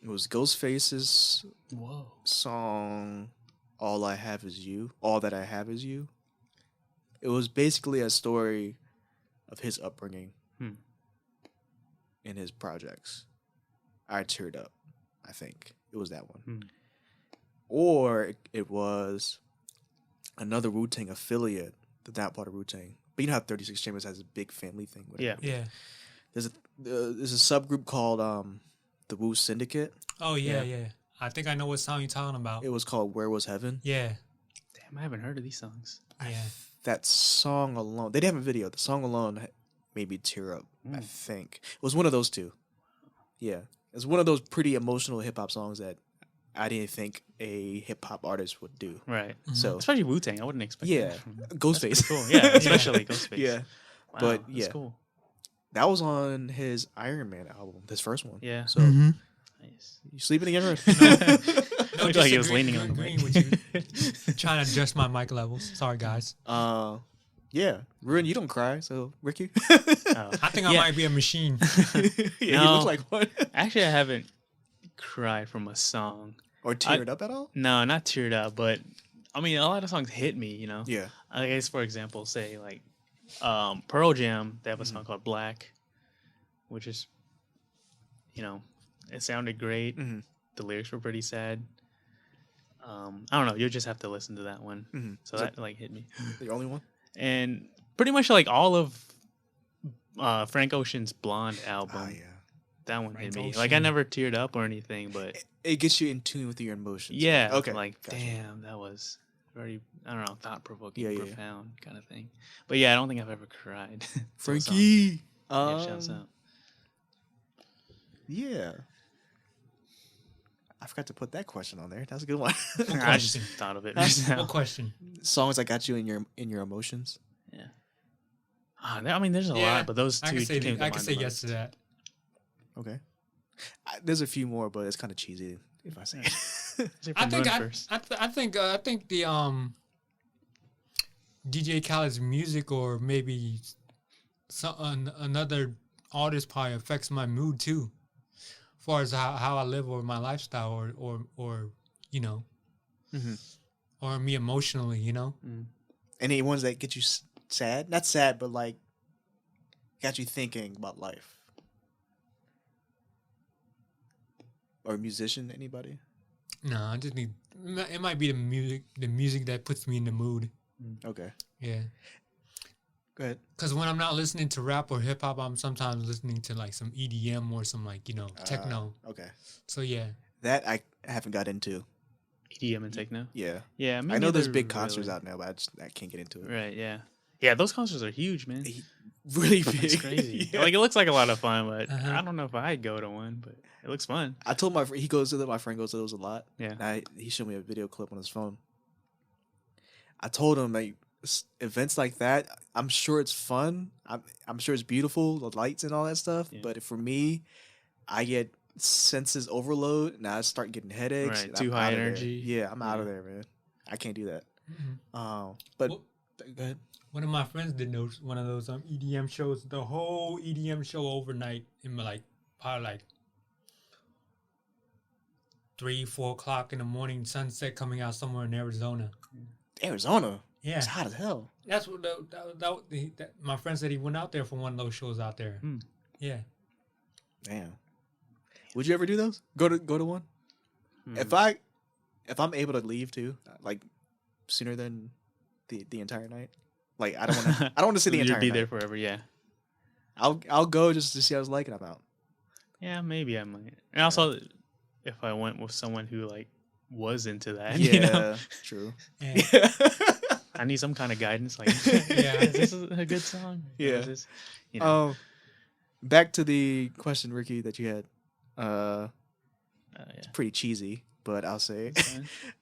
it was Ghostface's song "All I Have Is You." All that I have is you. It was basically a story of his upbringing and his projects. I teared up. I think it was that one, or it was another Wu-Tang affiliate, the Not Part of Wu-Tang. But you know how 36 Chambers has a big family thing. Whatever. Yeah. There's a subgroup called the Wu Syndicate. Oh yeah. I think I know what song you're talking about. It was called Where Was Heaven. Yeah. Damn, I haven't heard of these songs. Yeah. That song alone, they didn't have a video. The song alone made me tear up. I think it was one of those two. Yeah, it was one of those pretty emotional hip hop songs that I didn't think a hip hop artist would do. Right. Mm-hmm. So especially Wu-Tang, I wouldn't expect that. Ghostface. Cool. Yeah, especially Ghostface. Yeah. Wow, But that's cool. That was on his Iron Man album, his first one. Yeah. So Nice. you sleeping again? No, looked like he was leaning on the agreeing with you. Trying to adjust my mic levels. Sorry, guys. Yeah. Roeun, you don't cry, so Ricky. I think I might be a machine. You look like one. Actually, I haven't cried from a song. Or teared up at all? No, not teared up, but I mean, a lot of songs hit me, Yeah. I guess, for example, say like Pearl Jam, they have a song called Black, which is, it sounded great. Mm-hmm. The lyrics were pretty sad. I don't know. You'll just have to listen to that one. Mm-hmm. So that like hit me. The only one? And pretty much like all of Frank Ocean's Blonde album. Oh, yeah. That one hit me. Ocean. Like I never teared up or anything, but It gets you in tune with your emotions. yeah. Okay. Like, Gotcha. damn, that was very, I don't know, thought-provoking, Yeah. profound kind of thing. But yeah, I don't think I've ever cried. to a song. Frankie. Yeah, shouts out. Yeah. I forgot to put that question on there. That's a good one. I just thought of it just now. What question? Songs that got you in your emotions. Yeah. I mean, there's a lot, but those two I can say, came to I can mind say the yes to most. that. Okay. There's a few more, but it's kind of cheesy if I say it. Say I from think Roeun first. I think the DJ Khaled's music or maybe another artist probably affects my mood too, as far as how I live or my lifestyle or or me emotionally, Any ones that get you sad? Not sad, but like got you thinking about life. Or musician? Anybody? No, I just need. It might be the music that puts me in the mood. Okay. Yeah. Go ahead. Because when I'm not listening to rap or hip hop, I'm sometimes listening to like some EDM or some like techno. Okay. So yeah. That I haven't got into. EDM and techno. Yeah. Yeah, I know there's big concerts out now, but I can't get into it. Right. Yeah. Yeah, those concerts are huge, man. Really big. It's crazy. Yeah. Like it looks like a lot of fun, but I don't know if I'd go to one. But it looks fun. I told my friend, he goes to them. My friend goes to those a lot. Yeah. He showed me a video clip on his phone. I told him like events like that. I'm sure it's fun. I'm sure it's beautiful, the lights and all that stuff. Yeah. But for me, I get senses overload and I start getting headaches. Right. Too high energy. Yeah, I'm out of there, man. I can't do that. But go ahead. One of my friends did one of those EDM shows. The whole EDM show overnight in probably like 3-4 o'clock in the morning. Sunset coming out somewhere in Arizona. Arizona. Yeah, it's hot as hell. That's what my friend said. He went out there for one of those shows out there. Yeah. Damn. Would you ever do those? Go to one? If I'm able to leave too, like sooner than the entire night. Like I don't want to see the entire night. You'd be there forever, yeah. I'll go just to see how it's like, and I'm out. Yeah, maybe I might. And also, if I went with someone who like was into that, yeah, true. Yeah. I need some kind of guidance. Like, is this a good song? Yeah. This, back to the question, Ricky, that you had. It's pretty cheesy, but I'll say,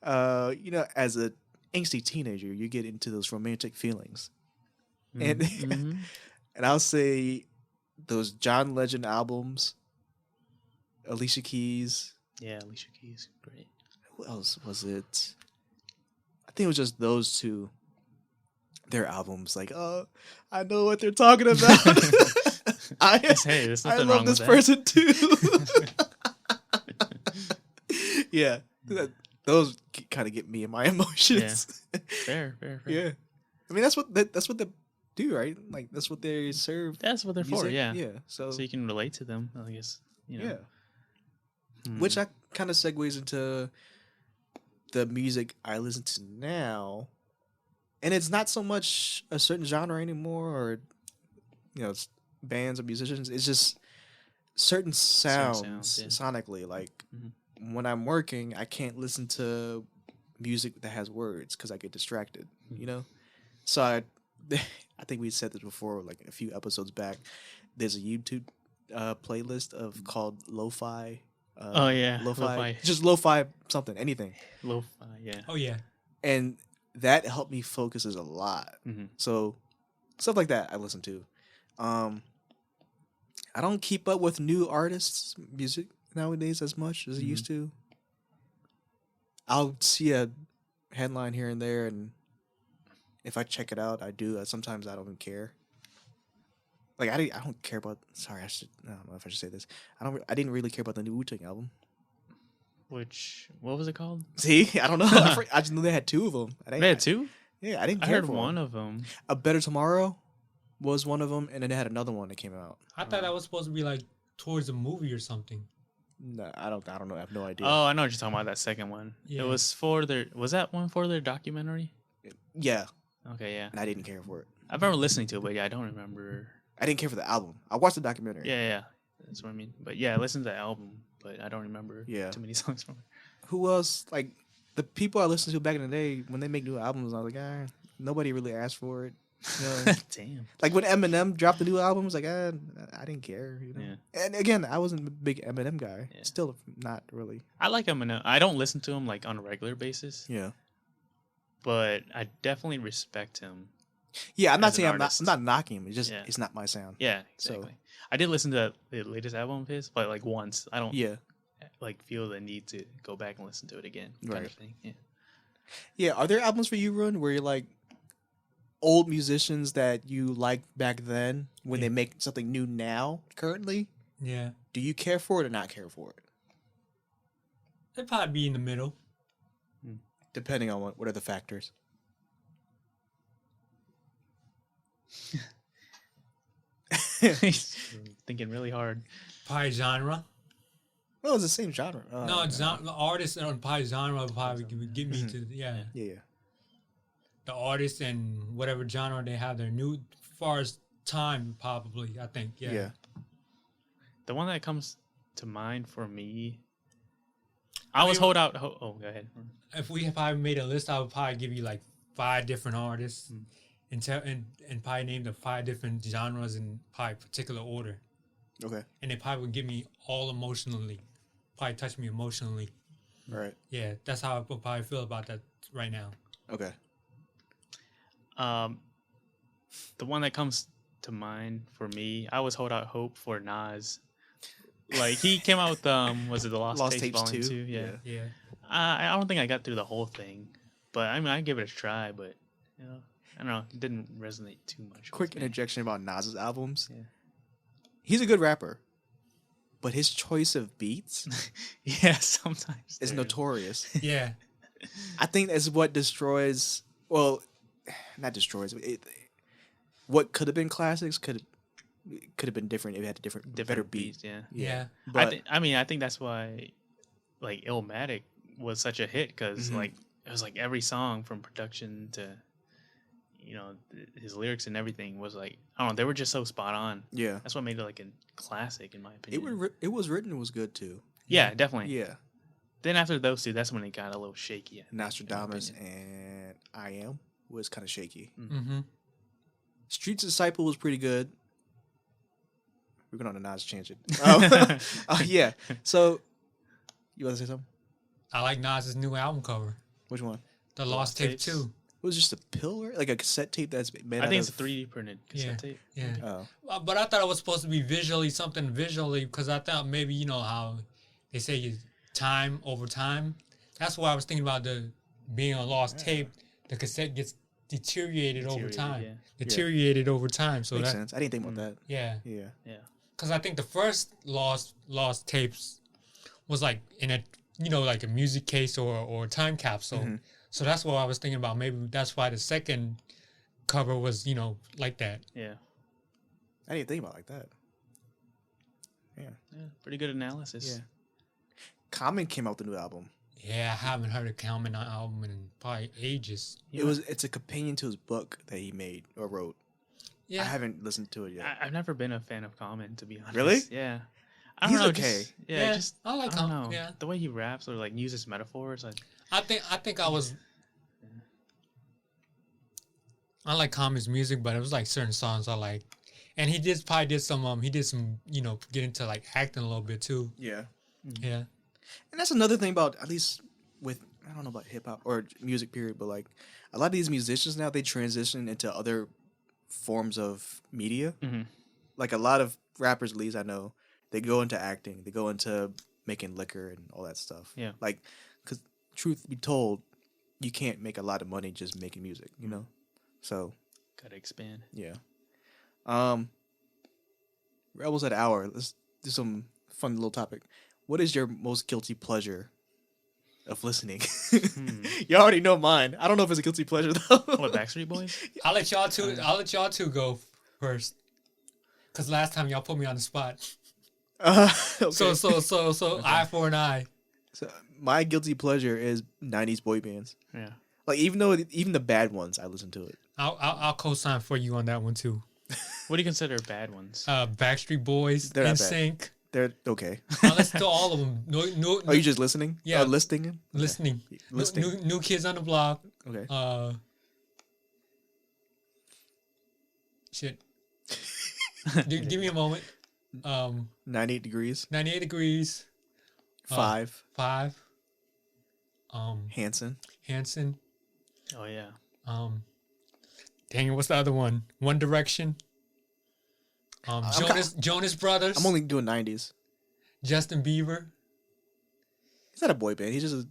as a angsty teenager, you get into those romantic feelings, and and I'll say those John Legend albums, Alicia Keys. Yeah, Alicia Keys, great. Who else was it? I think it was just those two. Their albums, like, oh, I know what they're talking about. I love this person too. Yeah, those kind of get me in my emotions. Yeah. Fair. Yeah, I mean that's what they do, right? Like that's what they serve. That's what they're for. Yeah, yeah. So you can relate to them, I guess. Yeah. Which I kind of segues into the music I listen to now, and it's not so much a certain genre anymore, or it's bands or musicians. It's just certain sounds sonically. Like when I'm working, I can't listen to music that has words because I get distracted. So I think we said this before, like a few episodes back. There's a YouTube playlist called lo-fi. Lo-fi. Just lo-fi something, anything. Lo-fi, yeah. Oh yeah. And that helped me focus a lot. So stuff like that I listen to. I don't keep up with new artists' music nowadays as much as I used to. I'll see a headline here and there, and if I check it out, I do. Sometimes I don't even care. Like I don't care about. Sorry, I don't know if I should say this. I didn't really care about the new Wu-Tang album. What was it called? See, I don't know. I just knew they had two of them. They had two? Yeah, I didn't care. I heard one of them. A Better Tomorrow was one of them, and then they had another one that came out. I thought that was supposed to be like towards a movie or something. No, I don't know. I have no idea. Oh, I know what you're talking about. That second one. Yeah. It was for their. Was that one for their documentary? Yeah. Okay, yeah. And I didn't care for it. I remember listening to it, but yeah, I don't remember. I didn't care for the album. I watched the documentary. Yeah. That's what I mean. But yeah, I listened to the album, but I don't remember too many songs from it. Who else? Like the people I listened to back in the day, when they make new albums, I was like, nobody really asked for it. Damn. Like when Eminem dropped the new album, I was like, I didn't care. Yeah. And again, I wasn't a big Eminem guy. Yeah. Still not really. I like Eminem. I don't listen to him like on a regular basis. Yeah. But I definitely respect him. Yeah, I'm not saying I'm not knocking him. It's just it's not my sound. Yeah, exactly. So. I did listen to the latest album of his, but like once. I don't like feel the need to go back and listen to it again. Kind of thing. Yeah. Yeah. Are there albums for you, Roeun, where you're like old musicians that you liked back then when they make something new now, currently? Yeah. Do you care for it or not care for it? It'd probably be in the middle. Depending on what are the factors. He's thinking really hard. Probably genre. Well, it's the same genre. No, the artist and probably genre would probably get me to Yeah. the artist and whatever genre they have their new far as time probably I think Yeah. The one that comes to mind for me, I was hold out. Go ahead. If we probably made a list, I would probably give you like 5 different artists and probably name the 5 different genres in probably particular order. Okay. And they probably would get me all emotionally, probably touch me emotionally. Right. Yeah, that's how I would probably feel about that right now. Okay. The one that comes to mind for me, I always hold out hope for Nas. Like he came out with was it the Lost Tapes Volume 2? Yeah. Yeah. I don't think I got through the whole thing, but I mean I give it a try. But you know, I don't know, it didn't resonate too much. Quick with me. interjection about Nas's albums. Yeah. He's a good rapper, but his choice of beats Yeah, sometimes is notorious. Yeah. I think that's what destroys. Well, not destroys. What could have been classics could have been different if it had a better beat. Yeah. Yeah. But I think that's why like Illmatic was such a hit because like it was like every song from production to his lyrics and everything was like I don't know, they were just so spot on. yeah, That's what made it like a classic in my opinion. it was written. It was good too. Yeah, definitely. Yeah, Then after those two, that's when it got a little shaky. Nostradamus and I Am was kind of shaky. Mm-hmm. Streets Disciple was pretty good. We're going on a Nas tangent. Yeah. So, you want to say something? I like Nas's new album cover, Which one? The Lost Tape Tapes. 2. It was just a pill, right? Like a cassette tape that's made I out think it's of... a 3D printed cassette tape. Yeah. Oh. But I thought it was supposed to be something visually, because I thought maybe, you know, how they say time over time. That's why I was thinking about being a lost tape. The cassette gets deteriorated over time. Yeah. Deteriorated over time. So Makes that, sense. I didn't think about that. yeah. Yeah. Yeah. Because I think the first lost tapes was like in a, you know, like a music case or a time capsule. Mm-hmm. So that's what I was thinking about. Maybe that's why the second cover was, you know, like that. Yeah. I didn't think about it like that. Yeah. Pretty good analysis. Yeah. Common came out with the new album. Yeah, I haven't heard a Common album in probably ages. It's a companion to his book that he made or wrote. Yeah. I haven't listened to it yet. I've never been a fan of Common, to be honest. Really? Yeah. I don't He's know. okay. Just, yeah, just I like I don't Common. know. Yeah. The way he raps or like uses metaphors, like I think I like Common's music, but it was like certain songs I like. And he probably did some, you know, get into like acting a little bit too. Yeah. Yeah. And that's another thing about, at least with, I don't know about hip hop or music period, but like a lot of these musicians now, they transition into other forms of media. mm-hmm. Like a lot of rappers, at least I know, they go into acting, they go into making liquor and all that stuff. Yeah. Like, because truth be told, you can't make a lot of money just making music, you know? So, gotta expand. yeah. We're almost at an hour. Let's do some fun little topic. What is your most guilty pleasure of listening? You already know mine. I don't know if it's a guilty pleasure though. What, Backstreet Boys? I'll let y'all two go first. Cause last time y'all put me on the spot. Okay. So eye for an eye. So my guilty pleasure is 90s boy bands. Yeah. Like even the bad ones, I listen to it. I'll co-sign for you on that one too. What do you consider bad ones? Backstreet Boys, They're not bad. NSYNC. They're okay. I'll listen to all of them. No, Are you just listening? Yeah. Listening? listening. Okay. Listening. New Kids on the Block. Okay. Shit. Give me a moment. 98 Degrees. 98 Degrees. 5. 5. Hanson. Hanson. Oh yeah. Dang it, what's the other one? One Direction. Jonas Brothers. I'm only doing 90s. Justin Bieber. He's not a boy band. He's just a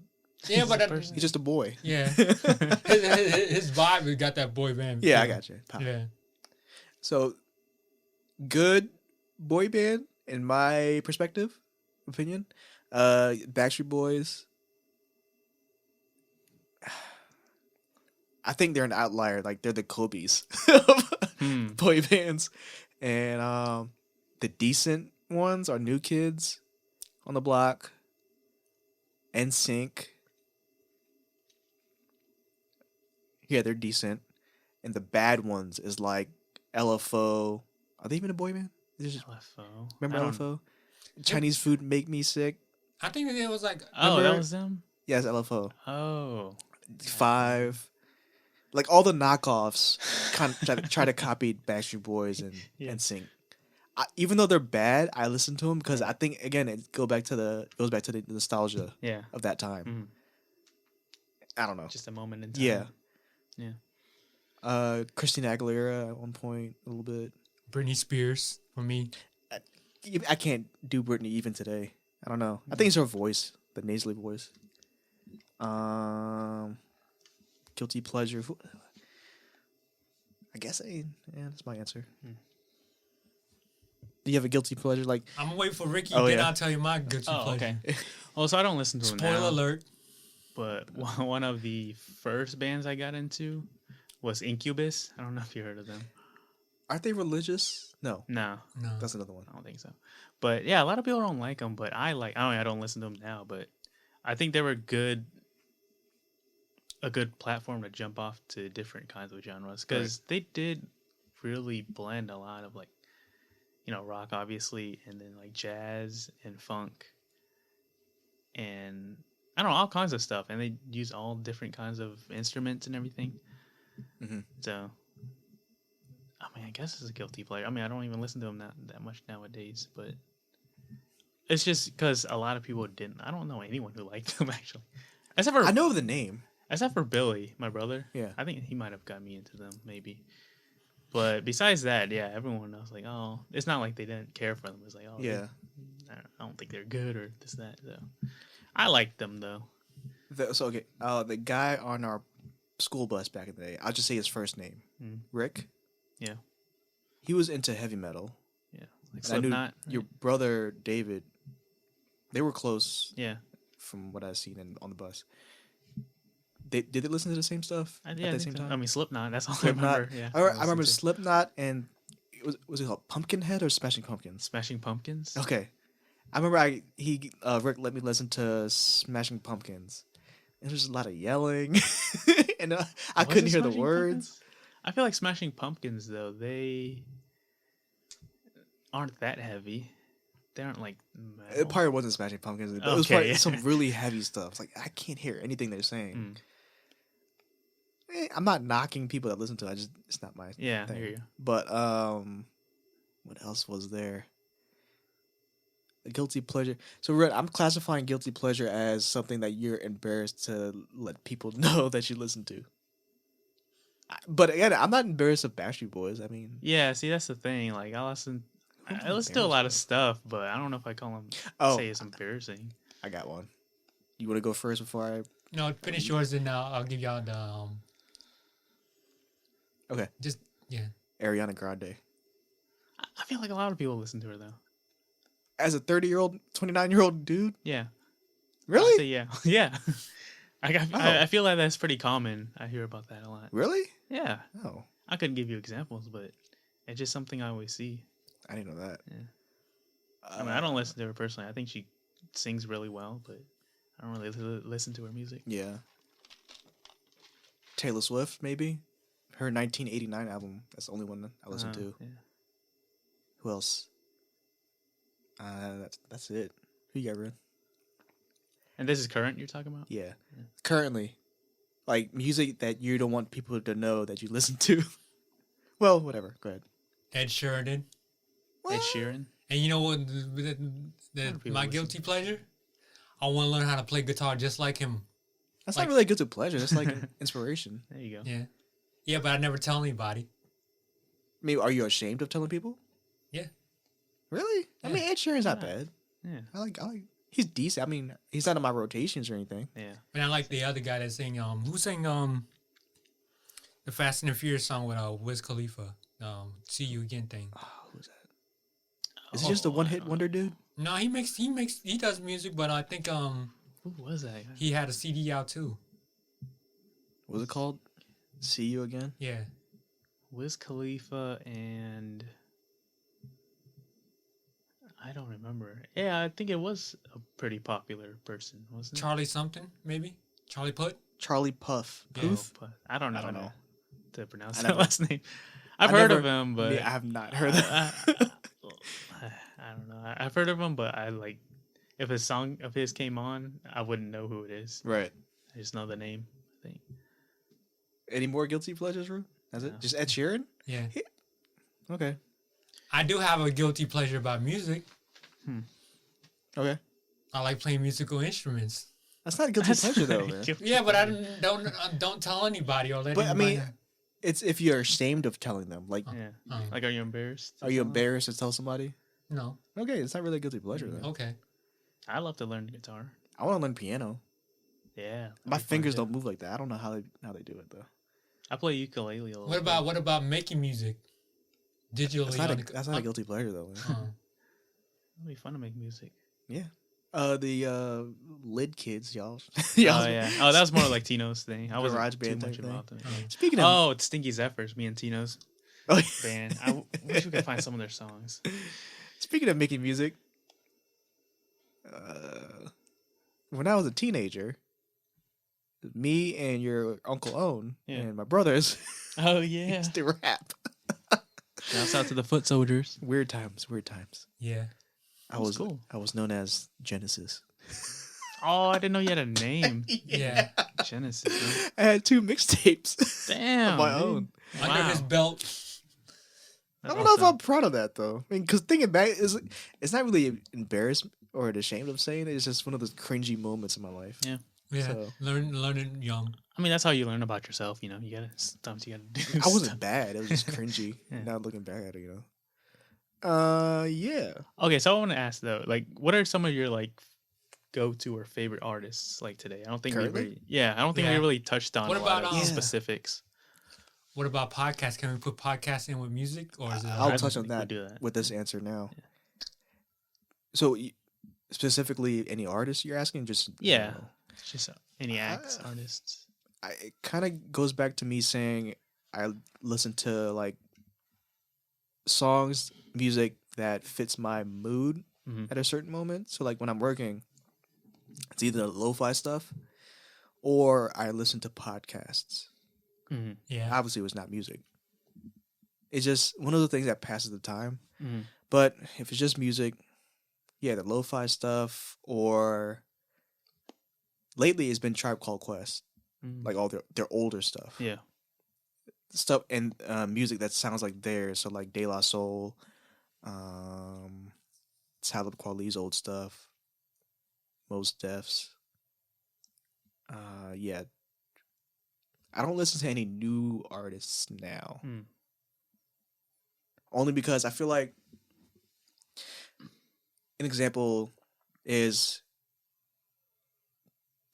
Yeah, but he's just a boy. yeah, his vibe got that boy band. Yeah, I feel. got you. Pop. Yeah, So, good boy band in my opinion. Backstreet Boys. I think they're an outlier. Like they're the Kobe's of boy bands, and the decent ones are New Kids. on the block. NSYNC. Yeah, they're decent. And the bad ones is like LFO. Are they even a boy band? LFO. Remember I don't- LFO? Chinese food make me sick. I think it was like. Oh, that remember- was them. Yes, LFO. Oh, 5. Like all the knockoffs kind of try to copy Backstreet Boys and Yeah. NSYNC. Even though they're bad, I listen to them because I think again it goes back to the nostalgia yeah. of that time. Mhm. I don't know. Just a moment in time. Yeah. Yeah. Christina Aguilera at one point a little bit. Britney Spears for me. I can't do Britney even today. I don't know. I think it's her voice, the nasally voice. Guilty pleasure. I guess that's my answer. Do you have a guilty pleasure? Like, I'm gonna wait for Ricky, Oh, then yeah. I'll tell you my guilty Oh, pleasure. okay. Well, so I don't listen to them Spoiler now. alert. But one of the first bands I got into was Incubus. I don't know if you heard of them. aren't they religious? No, No, No. that's another one. I don't think so. But yeah, a lot of people don't like them, but I like. I don't listen to them now, but I think they were a good platform to jump off to different kinds of genres because they did really blend a lot of like, rock obviously, and then like jazz and funk, and I don't know, all kinds of stuff, and they use all different kinds of instruments and everything. Mm-hmm. So, I mean, I guess it's a guilty pleasure. I mean, I don't even listen to them that much nowadays, but it's just because a lot of people didn't. I don't know anyone who liked them actually, except for I know the name. except for Billy, my brother. Yeah. I think he might have got me into them, maybe. But besides that, yeah, everyone else like, oh, it's not like they didn't care for them. It's like, oh, Yeah. I don't think they're good or this that. So I liked them though. The guy on our school bus back in the day. I'll just say his first name, Rick. Yeah. He was into heavy metal. Yeah, like And I knew Slipknot. your brother David. They were close Yeah, from what I've seen on the bus. Did they listen to the same stuff yeah, at I the think same so. time? I mean, Slipknot. That's all Slipknot. I remember. Yeah, I remember listened to. Slipknot and was it called Pumpkinhead or Smashing Pumpkins? Smashing Pumpkins. Okay, I remember Rick let me listen to Smashing Pumpkins. And there's a lot of yelling, and I Was couldn't it hear the Smashing words. Pumpkins? I feel like Smashing Pumpkins though, they aren't that heavy. They aren't like metal. It probably wasn't Smashing Pumpkins, but it was probably Okay. some really heavy stuff. It's like I can't hear anything they're saying. I'm not knocking people that listen to it. It's not my Yeah, thing. I hear you. But what else was there? A guilty pleasure. So Red, I'm classifying guilty pleasure as something that you're embarrassed to let people know that you listen to. But again, I'm not embarrassed of Backstreet Boys. I mean, Yeah, see, that's the thing. Like, I listen to a lot of stuff, but I don't know if I call them say it's embarrassing. I got one. You want to go first before I? No, finish yours and I'll give y'all the Okay. Just yeah. Ariana Grande. I feel like a lot of people listen to her though. As a 30-year-old, 29-year-old dude, Yeah. I'd really? say yeah. Yeah. I feel like that's pretty common. I hear about that a lot. Really? Yeah. Oh, I couldn't give you examples, but it's just something I always see. I didn't know that. Yeah. I mean, I don't listen to her personally. I think she sings really well, but I don't really listen to her music. Yeah. Taylor Swift, maybe. Her 1989 album. That's the only one I listen to. Yeah. Who else? That's it. Who you got, Ren? And this is current you're talking about? Yeah. Currently, like music that you don't want people to know that you listen to. Well, whatever. Go ahead. Ed Sheeran. Ed Sheeran? And you know what? people My listen. guilty pleasure. I want to learn how to play guitar just like him. That's Like- not really a guilty pleasure. That's like an inspiration. There you go. Yeah, yeah, but I never tell anybody. Maybe are you ashamed of telling people? Yeah. Really? I mean, Ed Sheeran's not bad. Yeah. I like. He's decent. I mean, he's not in my rotations or anything. Yeah. And I like the other guy that sang who sang the Fast and the Furious song with Wiz Khalifa, "See You Again" thing. Oh, who's that? Is he just a one-hit wonder dude? No, he does music, but I think Who was that guy? he had a CD out too. What was it called? See You Again? Yeah, Wiz Khalifa and I don't remember. Yeah, I think it was a pretty popular person, wasn't it? Charlie something, maybe? Charlie Putt? Charlie Puth. Yeah. Puth? But I don't know, I don't know. how to pronounce I that never- last name. I've I heard never- of him, but I have not heard that. I don't know. I've heard of him, but I like if a song of his came on, I wouldn't know who it is. Right. I just know the name. I think. Any more guilty pleasures, Ru? That's it? No. Just Ed Sheeran? Yeah. Okay. I do have a guilty pleasure about music. Okay. I like playing musical instruments. That's not a guilty pleasure, though, man. Yeah, but I don't tell anybody or let But, I anybody mean, know. it's if you're ashamed of telling them. Like, Yeah. Oh, Like, are you embarrassed? are you embarrassed to tell somebody? no. Okay, it's not really a guilty pleasure, then. Okay. I love to learn guitar. I want to learn piano. Yeah. My that'd be fun, fingers too. don't move like that. I don't know how they do it, though. I play ukulele a lot. What about making music? Digitally. That's not a guilty pleasure, though. Man. Oh. It'd be fun to make music. Yeah. The Lid Kids, y'all. Oh yeah. Oh, that was more like Tino's thing. I wasn't Garage too band much type thing. about it. Speaking of, Oh, it's Stinky Zephyrs, me and Tino's oh, band. I wish we could find some of their songs. speaking of making music, when I was a teenager, me and your Uncle Owen Yeah. and my brothers Oh yeah. used to rap. Shouts out to the Foot Soldiers. Weird times, weird times. Yeah. I That's was cool. I was known as Genesis. Oh, I didn't know you had a name. Yeah. Genesis. Huh? I had 2 mixtapes Damn. of my dude. own. Under his belt. I That's don't know if awesome. I'm proud of that though. I mean, because thinking back, it's not really embarrassed or ashamed of saying it. It's just one of those cringy moments in my life. Yeah. Yeah. So- Learn it young. I mean, that's how you learn about yourself. You know, you gotta sometimes you gotta do. I wasn't stuff. bad. It was just cringy. Yeah. Now looking back at it, yeah. Okay, so I want to ask though, like, what are some of your like go-to or favorite artists like today? I don't think Currently? we really, yeah, I don't think we Yeah. really touched on What a lot about, of Yeah. specifics. What about podcasts? Can we put podcasts in with music, or is it? I'll I touch don't on think we that do that. with this answer now. So, specifically, any artists you're asking? Just in Yeah. general? It's just any acts, artists. It kind of goes back to me saying I listen to like songs, music that fits my mood Mhm. at a certain moment. So like when I'm working, it's either lo-fi stuff or I listen to podcasts. Mm-hmm. Yeah. Obviously, it was not music. It's just one of the things that passes the time. Mm-hmm. But if it's just music, yeah, the lo-fi stuff, or lately it's been Tribe Called Quest, like all their older stuff. Yeah. Stuff and music that sounds like theirs. So like De La Soul, Talib Kweli's old stuff, Mos Def's. Yeah. I don't listen to any new artists now. Mm. Only because I feel like an example is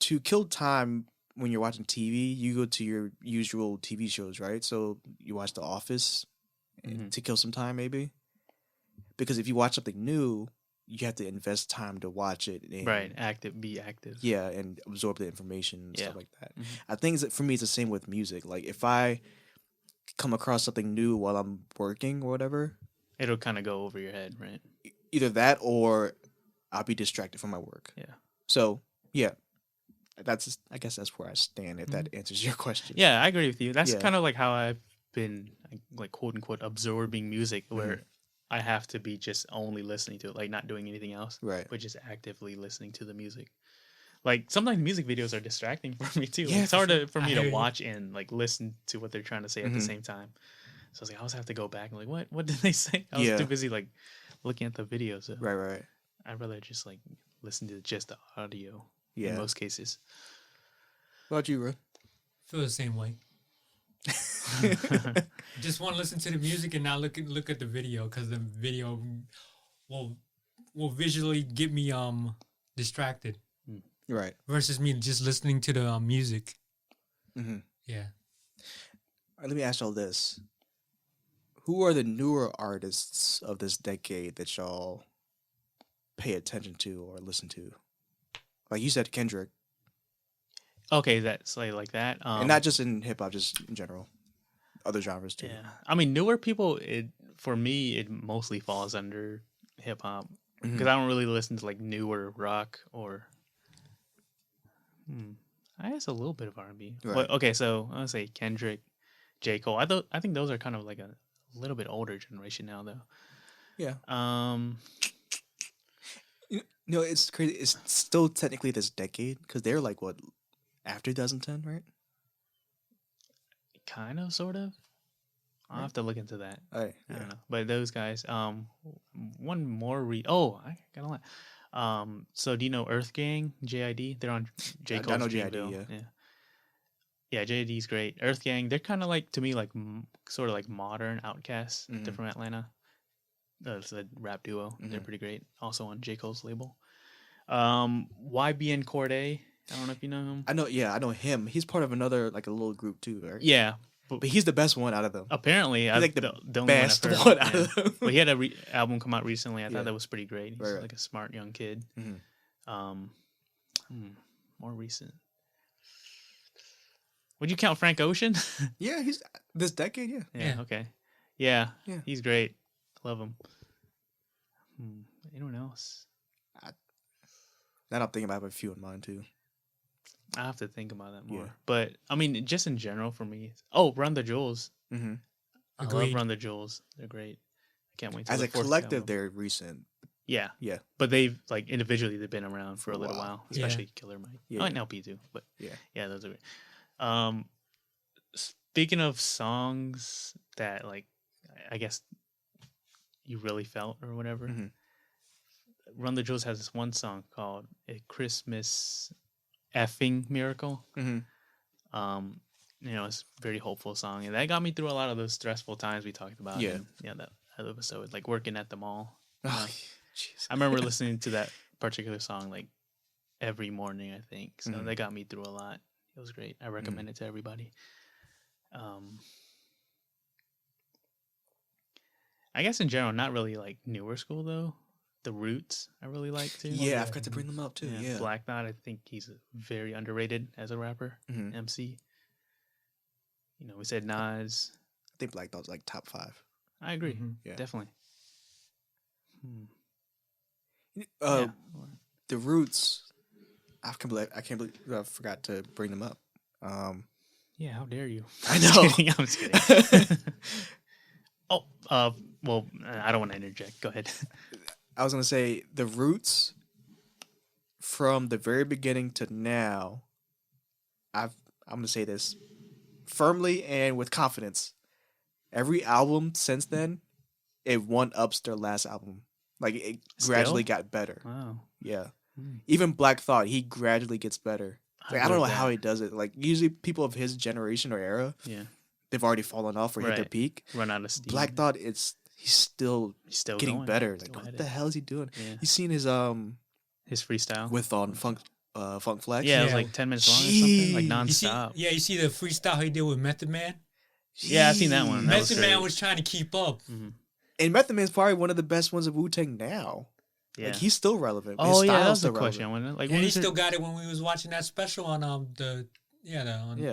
to kill time when you're watching TV, you go to your usual TV shows, right? So you watch The Office Mhm. to kill some time, maybe. Because if you watch something new, you have to invest time to watch it. And, Right. Be active. Yeah, and absorb the information and Yeah. stuff like that. Mhm. I think that for me, it's the same with music. Like if I come across something new while I'm working or whatever, It'll kind of go over your head, right? either that or I'll be distracted from my work. Yeah. So yeah, I guess that's where I stand. If that answers your question. Yeah, I agree with you. That's Yeah. kind of like how I've been, like, quote unquote, absorbing music, where Mm-hmm. I have to be just only listening to it, like not doing anything else, Right. but just actively listening to the music. Like sometimes music videos are distracting for me too. Like, Yeah, it's hard for I me hear to you. watch and like listen to what they're trying to say at the Mhm. same time. So I was like, I always have to go back and like, what did they say? I was Yeah. too busy like looking at the video. So Right. I'd rather just like listen to just the audio Yeah. in most cases. What about you, Ro? Feel the same way. Just want to listen to the music and not look at the video, because the video will visually get me distracted Right. versus me just listening to the music. Mm-hmm. Yeah. Let me ask y'all this: who are the newer artists of this decade that y'all pay attention to or listen to? Like you said, Kendrick, Okay, that's like that. and not just in hip hop, just in general, other genres too. Yeah, I mean, newer people. For me, it mostly falls under hip hop because I don't really listen to like newer rock or. I guess a little bit of R&B. Right. But, okay, so I would say Kendrick, J. Cole. I think those are kind of like a little bit older generation now, though. Yeah. Um, No, it's crazy. It's still technically this decade because they're like what after 2010, right? kind of, sort of. I'll have to look into that. All right. I Yeah. don't know. But those guys. One more. I gotta lie. So do you know Earth Gang? JID. They're on J. I Cole's know JID, Dreamville. yeah. Yeah, JID's great. Earth Gang. They're kind of like, to me, like sort of like modern Outcasts. Mhm. They're from Atlanta. It's a rap duo. They're Mhm. pretty great. Also on J. Cole's label. YBN Corday. I don't know if you know him. I know. Yeah, I know him. He's part of another like a little group too, right? Yeah, But he's the best one out of them. apparently, He's like the only best one, I've heard one of, out yeah. of them. But he had a album come out recently. I Yeah. thought that was pretty great. He's Right. like a smart young kid. Mhm. More recent. Would you count Frank Ocean? Yeah, he's this decade. Yeah. Yeah. Yeah. Okay. Yeah. Yeah. He's great. Love him. Anyone else? Now I'm thinking about a few in mind too. I have to think about that more. Yeah. But I mean, just in general for me. Oh, Run the Jewels. Mm-hmm. I love Agreed. Run the Jewels. They're great. I can't wait. Till As the a fourth collective, album. they're recent. Yeah. Yeah. But they've like individually they've been around for a little while. while, Yeah. especially Killer Mike. Yeah. Oh, and LP too, but Yeah. those are great. Speaking of songs that like I guess you really felt or whatever, Mhm. Run the Jewels has this one song called "A Christmas Effing Miracle." Mm-hmm. It's a very hopeful song, and that got me through a lot of those stressful times we talked about. Yeah. That episode, like working at the mall. you know? Oh, jeez. I remember listening to that particular song like every morning, I think. So Mhm. that got me through a lot. It was great. I recommend it to everybody. I guess in general, not really like newer school though. The Roots I really like too. Yeah, I forgot to bring them up too. Yeah. Black Knot, I think he's very underrated as a rapper, Mhm. MC. We said Nas. I think Black Thought's like top 5. I agree. Mhm. Yeah. Definitely. The Roots. I can't believe I forgot to bring them up. Yeah, how dare you? I I'm just know. kidding, I'm just kidding. Well, I don't want to interject. Go ahead. I was gonna say the Roots. From the very beginning to now, I'm gonna say this firmly and with confidence. Every album since then, it one-ups their last album. Like it gradually got better. Wow. Yeah. Even Black Thought, he gradually gets better. Like, I don't know how he does it. Like usually people of his generation or era, Yeah. they've already fallen off or hit their Right. peak. Run out of steam. Black Thought, he's still Still getting going. better. Still Like at what the it. hell is he doing? Yeah. You seen his His freestyle. with on Funk Flex? Yeah, it was Yeah. like 10 minutes long or something, like Jeez. You see, nonstop. you see the freestyle he did with Method Man. Yeah, I've seen that one. That was Method Man great. was trying to keep up. And Method Man's probably one of the best ones of Wu-Tang now. Yeah. Like he's still relevant. Oh His yeah, that style's was the still question. I relevant. wonder, like, And what he is it- still got it when we was watching that special on the Yeah.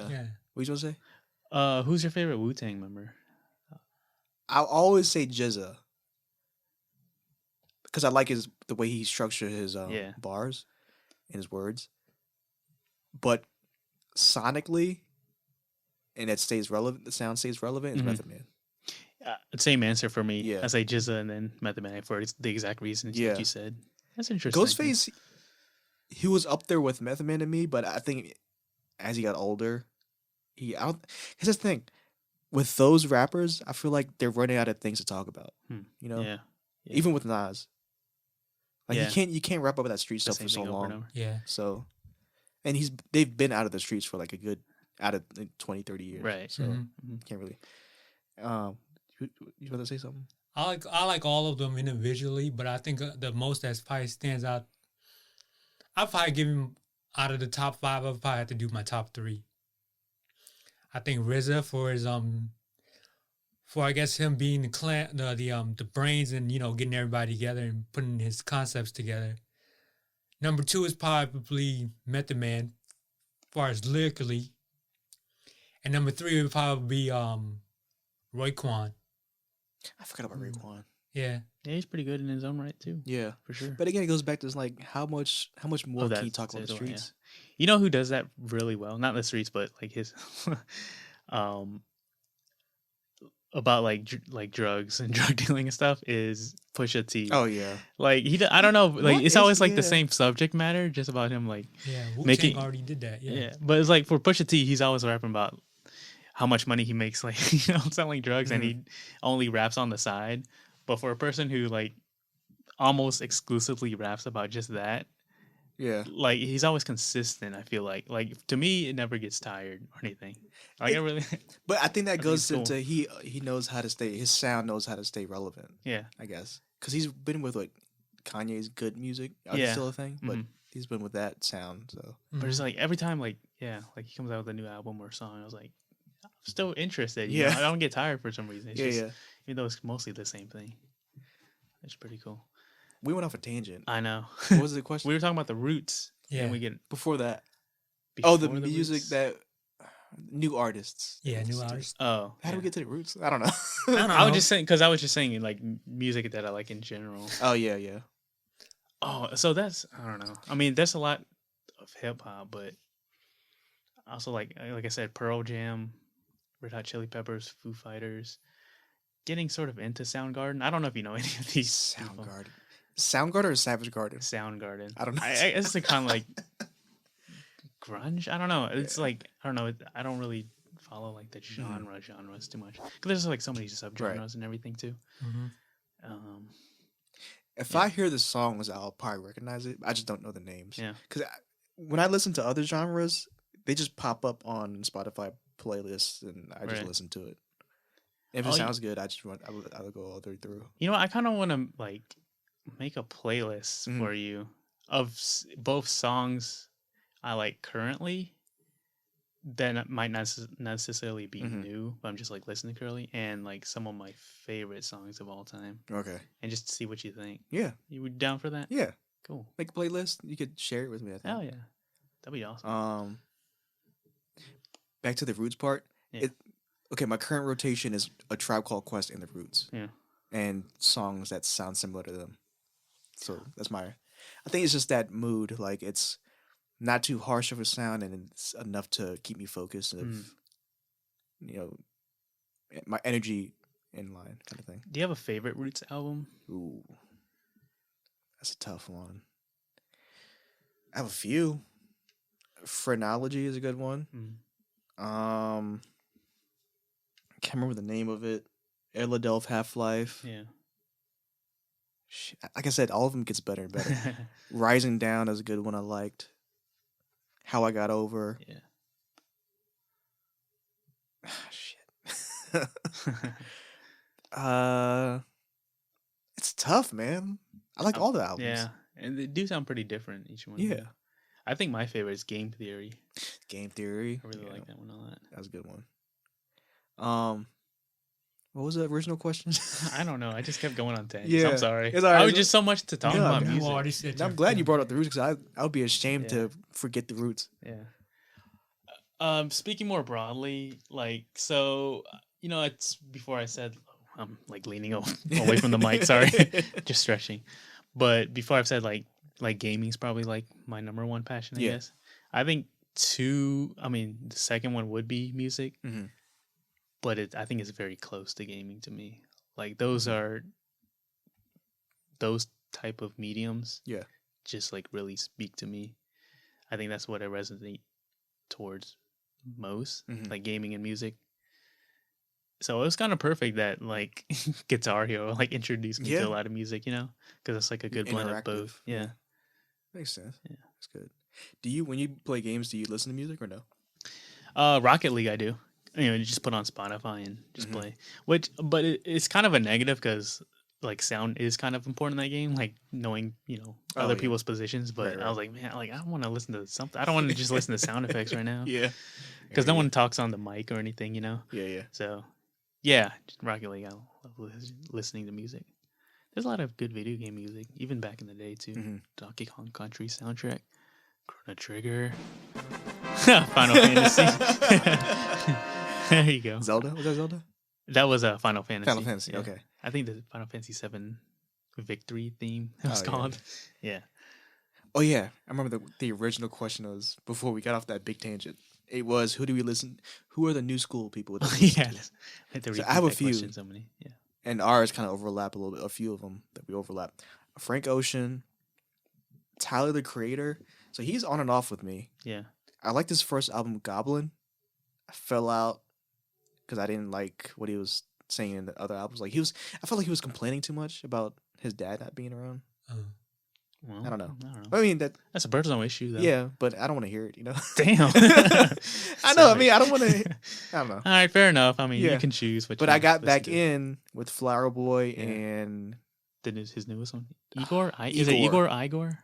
yeah. What you gonna say? Who's your favorite Wu-Tang member? I'll always say Jizza. Because I like the way he structured his Yeah. bars and his words. But sonically, and it stays relevant, the sound stays relevant, is Mhm. Method Man. Same answer for me. Yeah. I say Jizza and then Method Man for the exact reasons Yeah. that you said. That's interesting. Ghostface, he was up there with Method Man to me, but I think as he got older, because that's the thing. With those rappers, I feel like they're running out of things to talk about. You know? Yeah. Even with Nas. Like Yeah. you can't rap about that street The stuff same for so thing over and long. over. Yeah. So, and they've been out of the streets for like a good out of 20, 30 years. Right. So Mhm. can't really. You want to say something? I like all of them individually, but I think the most that probably stands out. I'd probably give him out of the top 5. I'd probably have to do my top 3. I think RZA for his for I guess him being the clan, the brains and getting everybody together and putting his concepts together. Number 2 is probably Method Man, as far as lyrically, and number 3 would probably be Raekwon. I forgot about Raekwon. Yeah. Yeah, he's pretty good in his own right too, Yeah. for sure. But again, it goes back to like how much more Oh, can you that's talk about the it, yeah. streets? You know who does that really well? Not the streets, but like his, um, about like drugs and drug dealing and stuff is Pusha T. Oh yeah. Like I don't know, like What it's is- always like the yeah. same subject matter, just about him like Yeah. Wu Making- Tang already did that. yeah. Yeah. But it's like for Pusha T, he's always rapping about how much money he makes, like selling drugs, and he only raps on the side. But for a person who like almost exclusively raps about just that, Yeah. like he's always consistent. I feel like to me, it never gets tired or anything. Like I really, But I think that think goes it's cool. into he knows how to stay. His sound knows how to stay relevant. yeah, I guess because he's been with like Kanye's good music. Is Yeah. still a thing, but Mhm. he's been with that sound. So but it's like every time, like like he comes out with a new album or song, I was like, I'm still interested. You Yeah. know? I don't get tired for some reason. It's just, yeah. even though it's mostly the same thing. It's pretty cool. We went off a tangent. I know. What was the question We were talking about the roots. Yeah. And we get before that? before The music roots. that new artists. Yeah. New artists. Oh, How do we yeah. get to the roots? I don't know. I don't know. I was just saying because I was just saying like music that I like in general. Oh yeah. Oh, so that's I don't know. I mean, there's a lot of hip hop, but also like I said, Pearl Jam, Red Hot Chili Peppers, Foo Fighters. Getting sort of into Soundgarden. I don't know if you know any of these. people. Soundgarden or Savage Garden? Soundgarden. I don't know. I it's like kind of like grunge. I don't know. It's like I don't know. I don't really follow like the genres too much because there's like so many subgenres and everything too. Mhm. If I hear the songs, I'll probably recognize it. I just don't know the names. Yeah. Because when I listen to other genres, they just pop up on Spotify playlists, and I just Right. listen to it. If it Oh, sounds good, I'll go all the way through. You know, I kind of want to like make a playlist Mhm. for you of both songs I like currently that might not necessarily be Mhm. new, but I'm just like listening currently, and like some of my favorite songs of all time, Okay. and just to see what you think. Yeah. You would down for that? Yeah. Cool. Make a playlist. You could share it with me. I think. Hell yeah, that'd be awesome. Back to the Roots part. Yeah. Okay, my current rotation is A Tribe Called Quest and the Roots. Yeah. And songs that sound similar to them. So that's I think it's just that mood. Like it's not too harsh of a sound, and it's enough to keep me focused. Of, my energy in line, kind of thing. Do you have a favorite Roots album? Ooh, that's a tough one. I have a few. Phrenology is a good one. Can't remember the name of it. Eladelph Half-Life. Yeah. Shit. Like I said, all of them gets better and better. Rising Down is a good one I liked. How I Got Over. Yeah. Shit. It's tough, man. I like all the albums. Yeah, and they do sound pretty different each one. Yeah. I think my favorite is Game Theory. Game Theory. I really Yeah, like that one a lot. that was a good one. What was the original question? I don't know. I just kept going on tangents. Yeah, I'm sorry. it's all right. I was just so much to talk No, about man. music. You already said I'm your glad you thing. brought up the Roots because I would be ashamed Yeah. to forget the Roots. Yeah. Speaking more broadly, like so, it's before I said I'm like leaning away from the mic. Sorry, just stretching. But before I've said like gaming's probably like my number one passion. I Yeah. guess. I think two. I mean, the second one would be music. Mhm. But I think it's very close to gaming to me. Like those are those type of mediums. Yeah. Just like really speak to me. I think that's what I resonate towards most, Mhm. like gaming and music. So it was kind of perfect that like Guitar Hero like introduced me Yeah. to a lot of music, because it's like a good blend of both. Interactive. Yeah. Makes sense. Yeah. That's good. When you play games, do you listen to music or no? Rocket League, I do. You just put on Spotify and just Mhm. play. But it's kind of a negative because like sound is kind of important in that game, like knowing other yeah. people's positions. But Right, I was like, man, like I want to listen to something. I don't want to just listen to sound effects right now Yeah. because no one talks on the mic or anything, Yeah. So yeah, just Rocket League. I love listening to music. There's a lot of good video game music, even back in the day too. Mhm. Donkey Kong Country soundtrack, Chrono Trigger, Final Fantasy. There you go. Zelda? Was that Zelda? That was a Final Fantasy. Final Fantasy. Yeah. Okay. I think the Final Fantasy 7 Victory theme it was Oh, yeah. called. Yeah. Oh yeah, I remember the original question was before we got off that big tangent. It was who do we listen? Who are the new school people? That we listen Yeah. to? I had to So repeat I have a that few. question so many. Yeah. And ours kind of overlap a little bit. A few of them that we overlap. Frank Ocean, Tyler the Creator. So he's on and off with me. Yeah. I liked his first album, Goblin. I fell out because I didn't like what he was saying in the other albums. Like I felt like he was complaining too much about his dad not being around. Well, I don't know. I don't know. I mean That's a personal issue, though. yeah, but I don't want to hear it. You know. Damn. I know. I mean, I don't want to. I don't know. All right, fair enough. I mean, Yeah. you can choose what. But you I got listen back to. in with Flower Boy Yeah. and His newest one, Igor. Is it Igor. Igor?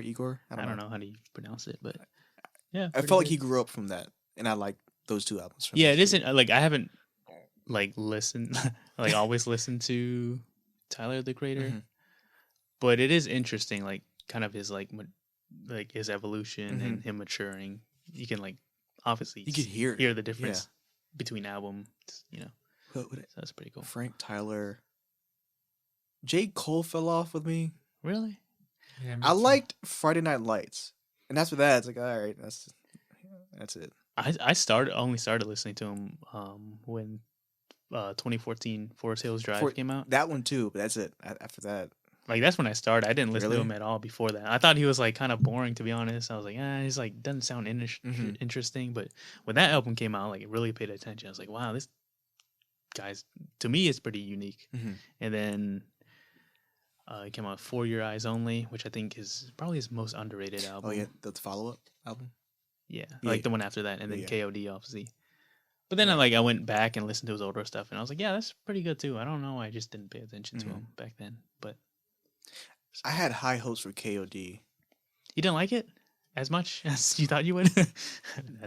Igor. I don't know how to pronounce it, but yeah, I felt like he grew up from that, and I like those two albums. From Yeah, those it two. isn't like I haven't like listened, like always listened to Tyler the Creator, Mhm. but it is interesting, like kind of his like his evolution Mhm. and him maturing. You can like obviously You could hear it. the difference between albums, you know. So that's pretty cool. Frank Tyler. J. Cole fell off with me. Really? Yeah, me I too. liked Friday Night Lights, and after that, it's like, all right, that's it. I only started listening to him when 2014 Forest Hills Drive came out. That one too, but that's it. After that, Like that's when I started. I didn't listen to Really? him at all before that. I thought he was like kind of boring, to be honest. I was like, he's like doesn't sound Mhm. interesting. But when that album came out, like it really paid attention. I was like, wow, this guy's to me it's pretty unique. Mhm. And then it came out For Your Eyes Only, which I think is probably his most underrated album. oh yeah, the follow up album. Yeah, Yeah. like the one after that, and then Yeah. KOD obviously. But then I went back and listened to his older stuff, and I was like, yeah, that's pretty good too. I don't know why I just didn't pay attention to Mhm. him back then. But I had high hopes for KOD. you didn't like it as much as you thought you would.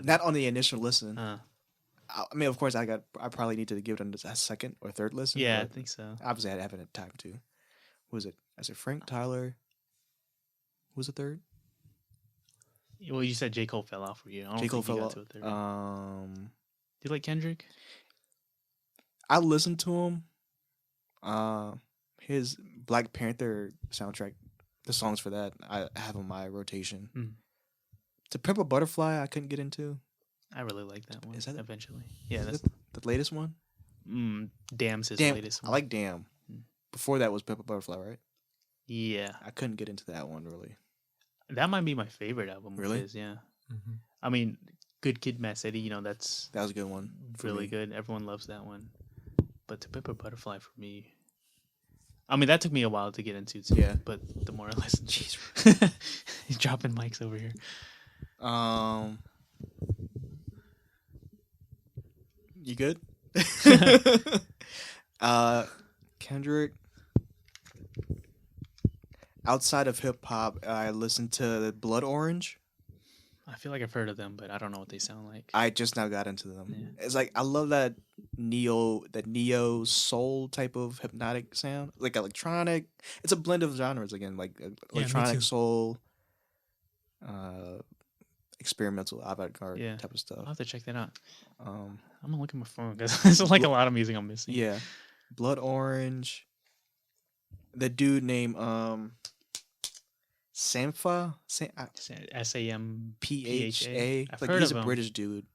Not on the initial listen. Uh, I mean, of course, I probably need to give it a second or third listen. yeah, I but think so. obviously, I haven't had time to. Who was it? I said Frank Tyler. Who was the third? Well, you said J. Cole fell off for you. I don't J. Cole think you fell got off. to a third. Do you like Kendrick? I listened to him. His Black Panther soundtrack, the songs for that, I have on my rotation. Mm. To Pimp a Butterfly, I couldn't get into. I really like that one. Is that it? Eventually? Yeah, Is that's it the latest one? Damn's his Damn, latest I one. like Damn. Mm. Before that was Pimp a Butterfly, right? Yeah, I couldn't get into that one really. that might be my favorite album. Really? Of his, yeah. Mhm. I mean, Good Kid, Mad City. You know, that's That was a good one. for really me. good. Everyone loves that one. But To Pimp a Butterfly for me, I mean, that took me a while to get into too. Yeah. But the more I listen, he's dropping mics over here. You good? Kendrick. Outside of hip hop, I listened to Blood Orange. I feel like I've heard of them, but I don't know what they sound like. I just now got into them. Yeah. It's like I love that neo soul type of hypnotic sound, like electronic. It's a blend of genres again, like me electronic too. soul, experimental avant-garde Yeah. type of I'll stuff. have to check that out. Um, I'm gonna look at my phone because there's like a lot of music I'm missing. yeah, Blood Orange. The dude named Sampha, SAM PHA. I've Like heard he's of a him. British dude.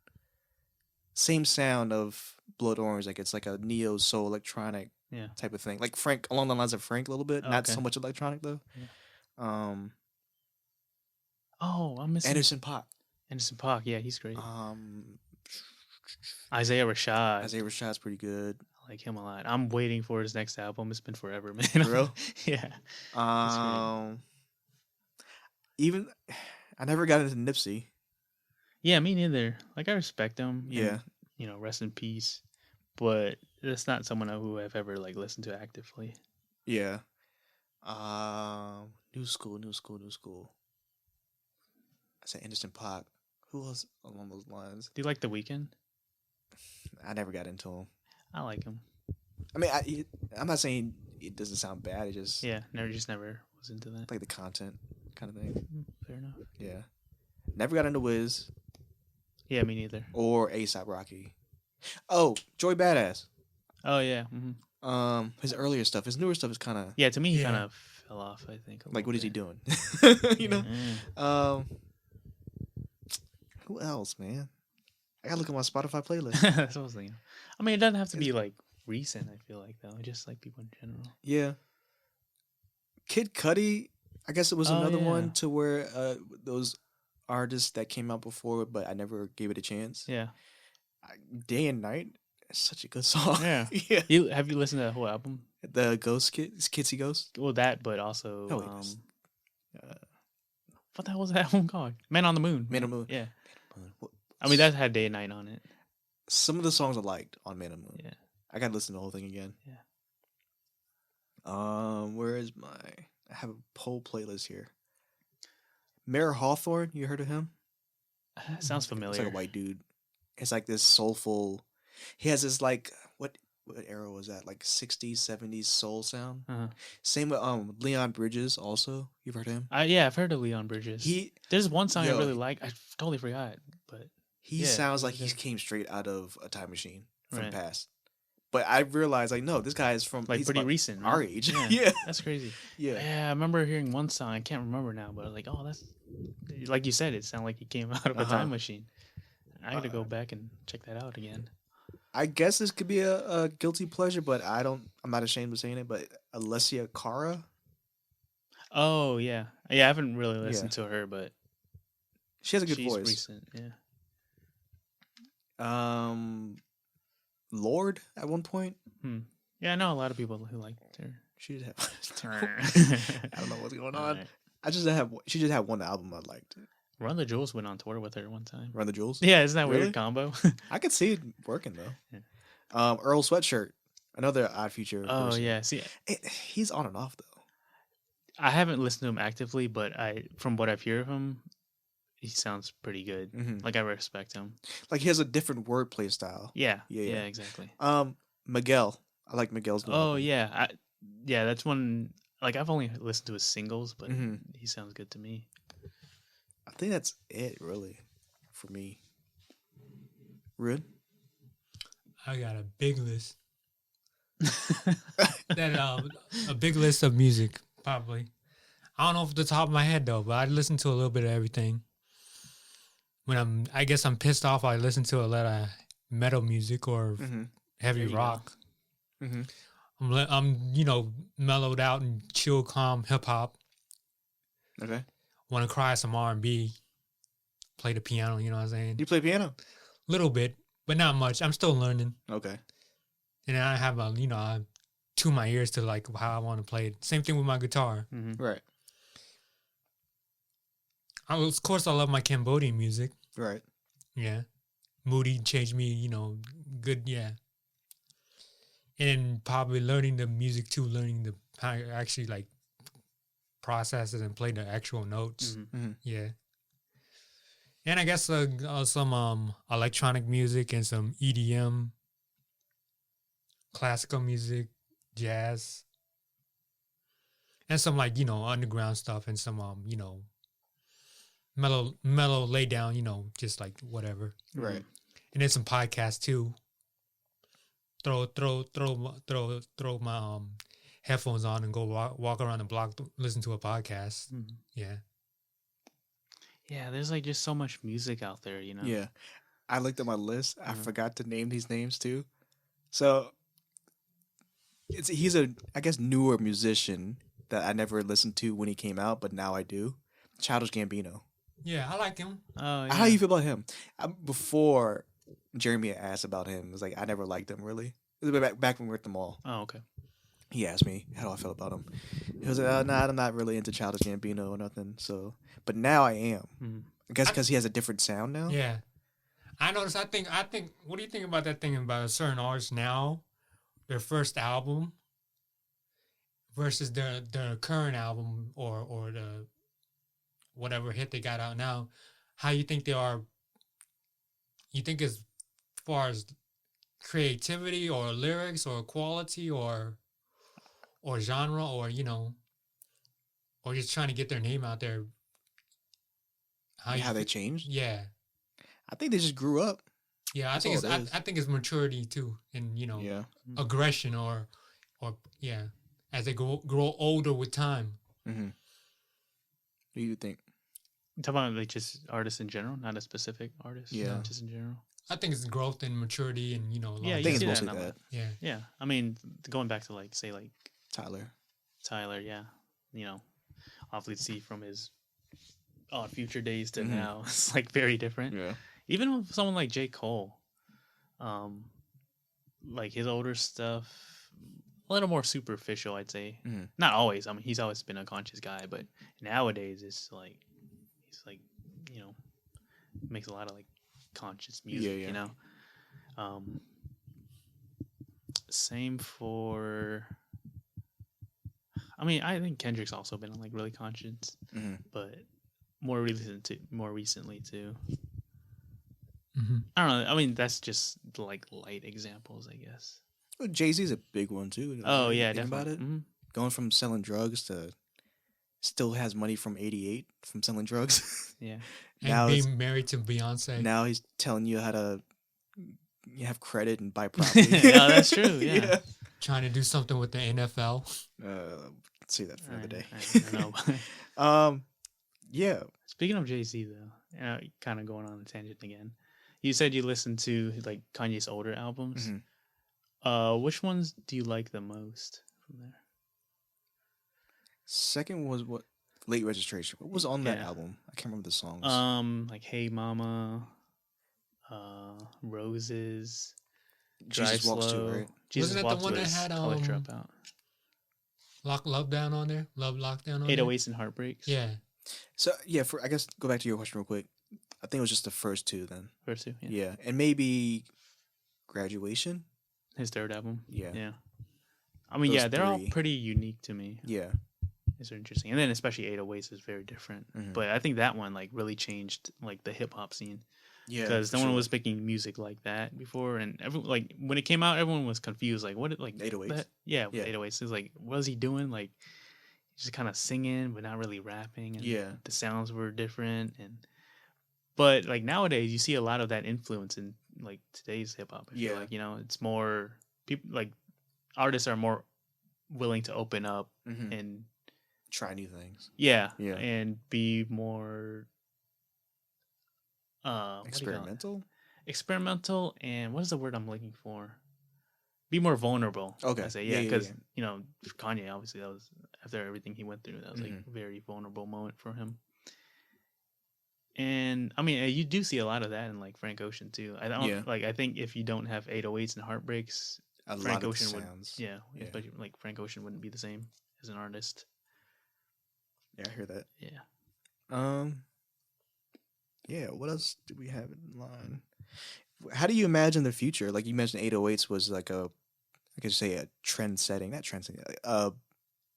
Same sound of Blood Orange, like it's like a neo soul electronic Yeah. type of thing. Like Frank, along the lines of Frank a little bit, Oh, not okay. so much electronic though. Yeah. Oh, I'm missing Anderson .Paak. Anderson .Paak. Yeah, he's great. Um, Isaiah Rashad. Isaiah Rashad's pretty good. I like him a lot. I'm waiting for his next album. It's been forever, man. For real? Yeah. Even I never got into Nipsey. Yeah, me neither. Like I respect him. and, Yeah. you know, rest in peace. But it's not someone who I've ever like listened to actively. Yeah. New school. I said Anderson .Paak. Who else along those lines? Do you like The Weeknd? I never got into him. I like him. I mean, I'm not saying it doesn't sound bad. It just Yeah, never was into that. like the content kind of thing. Fair enough. Yeah. Never got into Wiz Yeah, me neither. or ASAP Rocky. Oh, Joy Badass. Oh yeah. His earlier stuff, his newer stuff is kind of Yeah, to me he Yeah. kind of fell off, I think. like, what is he doing? doing? You know. Mm. Who else, man? I gotta look at my Spotify playlist. That's what I was thinking. I mean, it doesn't have to be like recent, I feel like, though. Just like people in general. Yeah. Kid Cudi, I guess it was Oh, another yeah. one to where those artists that came out before, but I never gave it a chance. Yeah. Day and Night, it's such a good song. Yeah. Yeah. Have you listened to the whole album? The Ghost Kids, Kitsy Ghost. Well, that, but also Oh, yes. what the hell was that album called? Man on the Moon. Man on the Moon. Yeah. What- I mean, that had Day and Night on it. Some of the songs I liked on Man on the Moon. Yeah. I gotta listen to the whole thing again. Yeah. Where is my? I have a poll playlist here. Mayor Hawthorne, you heard of him? Sounds It's familiar. like a white dude. It's like this soulful. He has this like what era was that? Like 60s, 70s soul sound. Uh-huh. Same with Leon Bridges also. You've heard of him? Yeah, I've heard of Leon Bridges. There's one song I Yo. really like. I totally forgot, but He Yeah, sounds he like he does. came straight out of a time machine from Right. the past. But I realized like no, this guy is from like he's pretty about recent. our right? age. Yeah. Yeah. That's crazy. Yeah. Yeah, I remember hearing one song. I can't remember now, but I was like, oh, that's like you said. It sounded like he came out of a Uh-huh. time machine. I got to go back and check that out again. I guess this could be a guilty pleasure, but I'm not ashamed of saying it, but Alessia Cara, Oh yeah, I haven't really listened to her, but she has a good she's voice. recent. Yeah. Lord at one point. Yeah, I know a lot of people who liked her. She did have I I don't know what's going on. She just had one album I liked. Run the Jewels went on tour with her one time. Run the Jewels. Yeah, isn't that Really? weird combo? I could see it working though. Yeah. Earl Sweatshirt, another Odd Future. Oh person. yeah, see, He's on and off though. I haven't listened to him actively, but from what I've heard of him, he sounds pretty good. Mhm. Like I respect him. Like he has a different wordplay style. Yeah, Yeah. exactly. Miguel. I like Miguel's. new Oh album. yeah, that's one. Like I've only listened to his singles, but Mhm. he sounds good to me. I think that's it really for me. Rude. I got a big list. A big list of music, probably. I don't know off the top of my head though, but I listen to a little bit of everything. When I guess I'm pissed off, I listen to a lot of metal music or Mm-hmm. heavy There you go. rock. Mm-hmm. I'm mellowed out and chill, calm hip hop. Okay. Want to cry some R&B. Play the piano, you know what I'm saying? Do you play piano? Little bit, but not much. I'm still learning. Okay. And then I have I tune my ears to like how I want to play it. Same thing with my guitar. Mm-hmm. Right. Of course, I love my Cambodian music. Right. Yeah. Moody changed me, good, yeah. And then probably learning the music too, learning how you actually like process it and play the actual notes. Mm-hmm. Yeah. And I guess some electronic music and some EDM, classical music, jazz, and some underground stuff and some mellow lay down, just like whatever. Right. And then some podcasts too. Throw my headphones on and go walk around the block, listen to a podcast. Mm-hmm. Yeah. Yeah, there's like just so much music out there, you know. Yeah. I looked at my list. I Mhm. forgot to name these names too. So he's a I guess newer musician that I never listened to when he came out, but now I do. Childish Gambino. Yeah, I like him. Oh yeah. How do you feel about him? Before Jeremy asked about him, it was like I never liked him really. It was back when we were at the mall. Oh okay. He asked me how do I feel about him. He was like, "Nah, I'm not really into Childish Gambino or nothing." So, but now I am. Mm-hmm. I guess because he has a different sound now. Yeah. I noticed. I think. What do you think about that thing about a certain artist now, their first album versus their current album or the whatever hit they got out now? How you think they are? You think as far as creativity or lyrics or quality or genre or or just trying to get their name out there? How they changed? Yeah. I think they just grew up. Yeah, I That's think all it's it is. I think it's maturity too, and Yeah. aggression or yeah, as they grow older with time. Mm-hmm. What do you think? You talk about like just artists in general, not a specific artist. Yeah. Just in general. I think it's growth and maturity, and Yeah, I you think it's see that mostly in a lot. that. yeah. Yeah, I mean, going back to like say like Tyler. Tyler, yeah, obviously from his future days to Mhm. now, it's like very different. Yeah. Even with someone like J. Cole, like his older stuff, a little more superficial, I'd say. Mhm. Not always. I mean, he's always been a conscious guy, but nowadays it's like he's like, you know, makes a lot of like conscious music. Yeah. Same for. I mean, I think Kendrick's also been like really conscious, Mm-hmm. but more recently too. Mm-hmm. I don't know. I mean, that's just like light examples, I guess. Well, Jay-Z's a big one too. Oh yeah, Think definitely. about it. Mm-hmm. Going from selling drugs to still has money from '88 from selling drugs. Yeah. And now being married to Beyonce. now he's telling you how to have credit and buy property. Yeah, that's true. Yeah. Trying to do something with the NFL. Let's see that for another day. I know. Yeah. Speaking of Jay-Z, though, kind of going on a tangent again. You said you listened to like Kanye's older albums. Mhm. Which ones do you like the most from there? Second was what? Late Registration. What was on that Yeah. album? I can't remember the songs. Like Hey Mama, Roses, Jesus Drive Walks Slow. too, right? Jesus Wasn't that the Walks one that was had, College Dropout. Love Down on there? Love Lockdown on 808s and Heartbreaks. there? Yeah. So yeah, I guess go back to your question real quick. I think it was just the first two then. First two. Yeah. Yeah, and maybe Graduation. His third album. Yeah. Yeah. I mean, Those yeah, they're all three. pretty unique to me. Yeah. It's interesting, and then especially 808s is very different. Mhm. But I think that one like really changed like the hip hop scene Yeah. because for no one sure. was making music like that before, and like when it came out, everyone was confused. Like what? Like 808s. that? Yeah, with Yeah. 808s. It's like what was he doing? Like just kind of singing, but not really rapping. And Yeah. the sounds were different, but like nowadays you see a lot of that influence in like today's hip hop. I feel Yeah. like it's more people like artists are more willing to open up Mhm. and Try new things. yeah, Yeah. and be more what do you call it? Experimental. Experimental, and what is the word I'm looking for? Be more vulnerable. Okay. I say Yeah, because yeah. for Kanye obviously that was after everything he went through, that was like Mhm. a very vulnerable moment for him. And I mean, you do see a lot of that in like Frank Ocean too. I don't Yeah. like. I think if you don't have 808s and Heartbreaks, A Frank lot of Ocean would, sounds. yeah, Yeah. especially like Frank Ocean wouldn't be the same as an artist. Yeah, I hear that. Yeah. Yeah, what else do we have in line? How do you imagine the future? Like you mentioned 808s was like I could say a trend setting, not trend setting,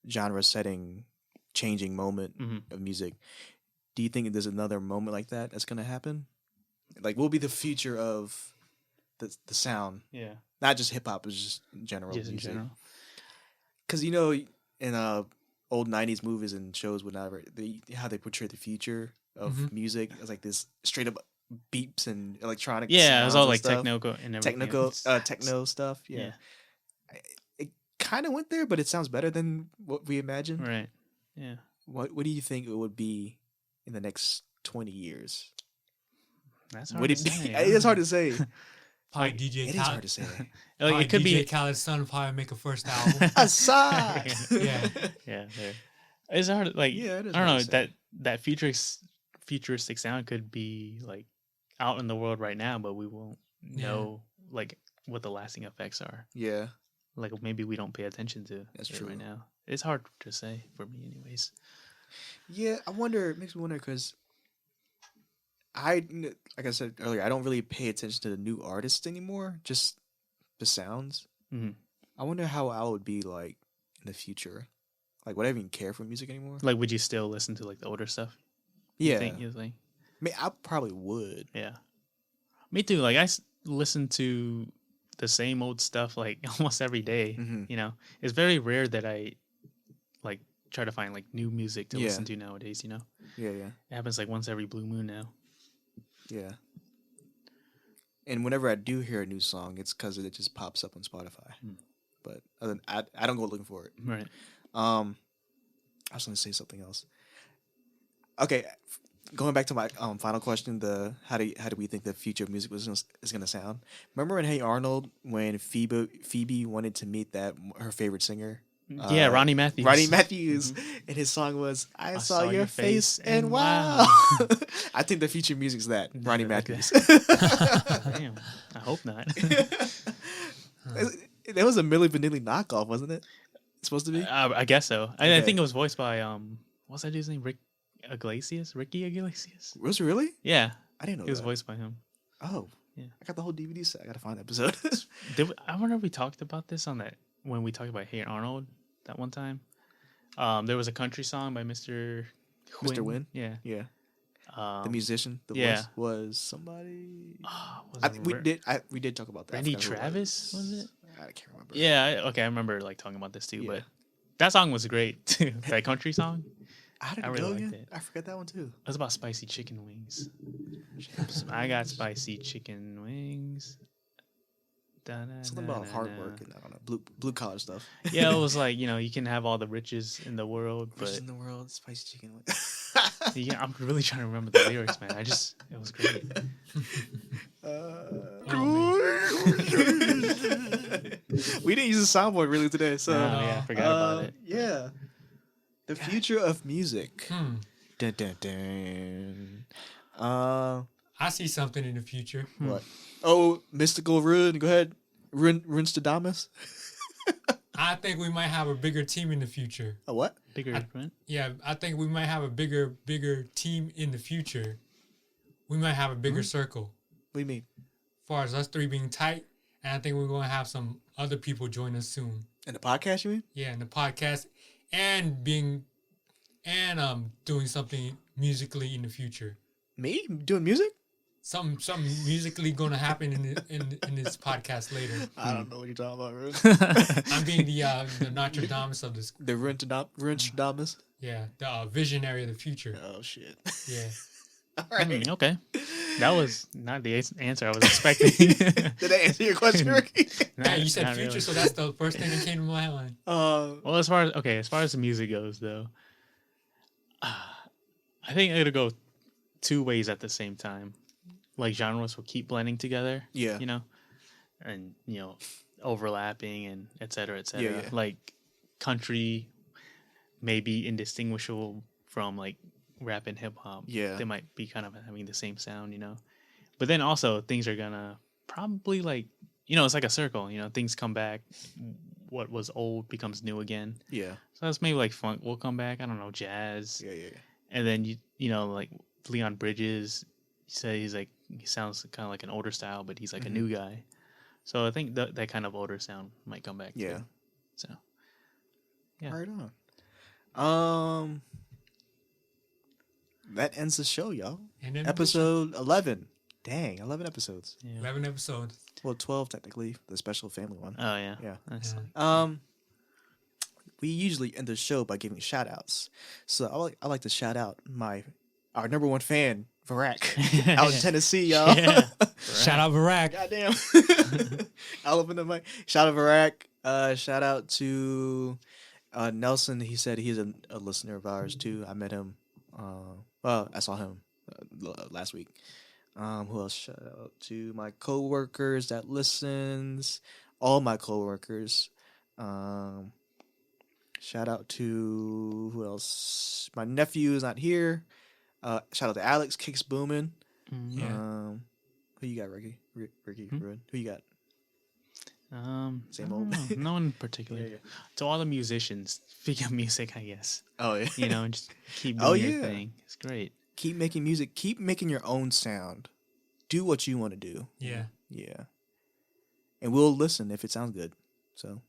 genre setting, changing moment Mhm. of music. Do you think there's another moment like that that's going to happen? Like what will be the future of the sound? Yeah. Not just hip hop, but just in general Just in music. general. Cuz in old 90s movies and shows whatever, how they portray the future of Mhm. music as like this straight up beeps and electronic Yeah, it was sounds all and like stuff. and everything. Techno stuff. Yeah. Yeah. It kind of went there, but it sounds better than what we imagined. Right. Yeah. What do you think it would be in the next 20 years? That's hard Would to it be? say. It is hard to say. Probably Like, DJ It is Khaled. hard to say. Like, it could DJ be Khaled's son probably make a first album. Aside. Yeah. Yeah, there. It's hard. Like, Yeah, it is I don't hard know to say. that futuristic sound could be like out in the world right now, but we won't Yeah. know like what the lasting effects are. Yeah, Like maybe we don't pay attention to That's it true. right now. It's hard to say for me, anyways. yeah. I wonder. It makes me wonder because like I said earlier, I don't really pay attention to the new artists anymore. Just the sounds. Mhm. I wonder how I would be like in the future. Like, would I even care for music anymore? Like, would you still listen to like the older stuff? Yeah, You think? I mean, I probably would. Yeah. Me too. Like listen to the same old stuff like almost every day. Mhm. It's very rare that I like try to find like new music to Yeah. listen to nowadays. Yeah, It happens like once every blue moon now. yeah. And whenever I do hear a new song, it's because it just pops up on Spotify. But other than, I don't go looking for it. Right. I was going to say something else. Okay, going back to my final question, the how do we think the future of music is going to sound? Remember in Hey Arnold when Phoebe wanted to meet her favorite singer? Yeah, Ronnie Matthews. Ronnie Matthews, and his song was "I saw your face and wow." I think the future music's that Ronnie Matthews. Damn, I hope not. There was a Milli Vanilli knockoff, wasn't it? It's supposed to be. I guess so. Okay. I think it was voiced by what's that dude's name? Ricky Iglesias. Was it really? Yeah, I didn't know. It was that. voiced by him. Oh, yeah. I got the whole DVD set. I got to find the episode. I wonder if we talked about this on that when we talked about Hey Arnold that one time. There was a country song by Mr. Wynn. Yeah. Yeah. The musician. The yeah. voice was somebody. We did talk about that. Randy Travis was it? I can't remember. Yeah. I remember like talking about this too, but that song was great too. That country song. I really liked it. I forgot that one too. It was about spicy chicken wings. I got spicy chicken wings. Something about hard work and I don't know, blue collar stuff. Yeah, it was like, you can have all the riches in the world, but riches in the world, spicy chicken wings. Yeah, I'm really trying to remember the lyrics, man. It was great. We didn't use a soundboard really today, so I forgot about it. Yeah, the future of music. Dun, dun, dun. I see something in the future. What? Oh, mystical Roeun. Go ahead, Roeun. I think we might have a bigger team in the future. A what? Bigger, right? Yeah, I think we might have a bigger team in the future. We might have a bigger circle. What do you mean? As far as us three being tight, and I think we're going to have some other people join us soon. In the podcast, you mean? Yeah, in the podcast, and doing something musically in the future. Me doing music? Something musically going to happen in this podcast later. I don't know what you're talking about, Roeun. I'm being the Nostradamus of this. The Roeun. Yeah, the visionary of the future. Oh shit. Yeah. All right. Okay. That was not the answer I was expecting. Did I answer your question, Ricky? Yeah, you said future, really. So that's the first thing that came to my mind. Well, as far as the music goes, though, I think it'll go two ways at the same time. Like genres will keep blending together. Yeah. And overlapping and et cetera, et cetera. Yeah. Like country may be indistinguishable from like rap and hip hop. Yeah. They might be kind of having the same sound, But then also things are gonna probably like it's like a circle, things come back. What was old becomes new again. Yeah. So that's maybe like funk will come back. I don't know, jazz. Yeah. And then like Leon Bridges, he sounds kind of like an older style, but he's like a new guy. So I think that kind of older sound might come back. Yeah. Too. So. Yeah. Right on. That ends the show, y'all. Episode 11. Dang, 11 episodes. Yeah. 11 episodes. Well, 12 technically, the special family one. Oh yeah. Yeah. That's We usually end the show by giving shout outs. So I like to shout out our number one fan, Varak, out in Tennessee, y'all. Yeah. Shout out Barack. Goddamn. I'll open the mic. Shout out Varak. Shout out to Nelson. He said he's a listener of ours too. I met him. I saw him last week. Who else? Shout out to my coworkers that listens. All my coworkers. Shout out to who else? My nephew is not here. Shout out to Alex. Kicks booming. Yeah. Who you got, Ricky? Roeun? Who you got? Same old. No one in particular. Yeah. To all the musicians, speaking of music, I guess. Oh yeah. Just keep doing your thing. It's great. Keep making music. Keep making your own sound. Do what you want to do. Yeah. Yeah. And we'll listen if it sounds good. So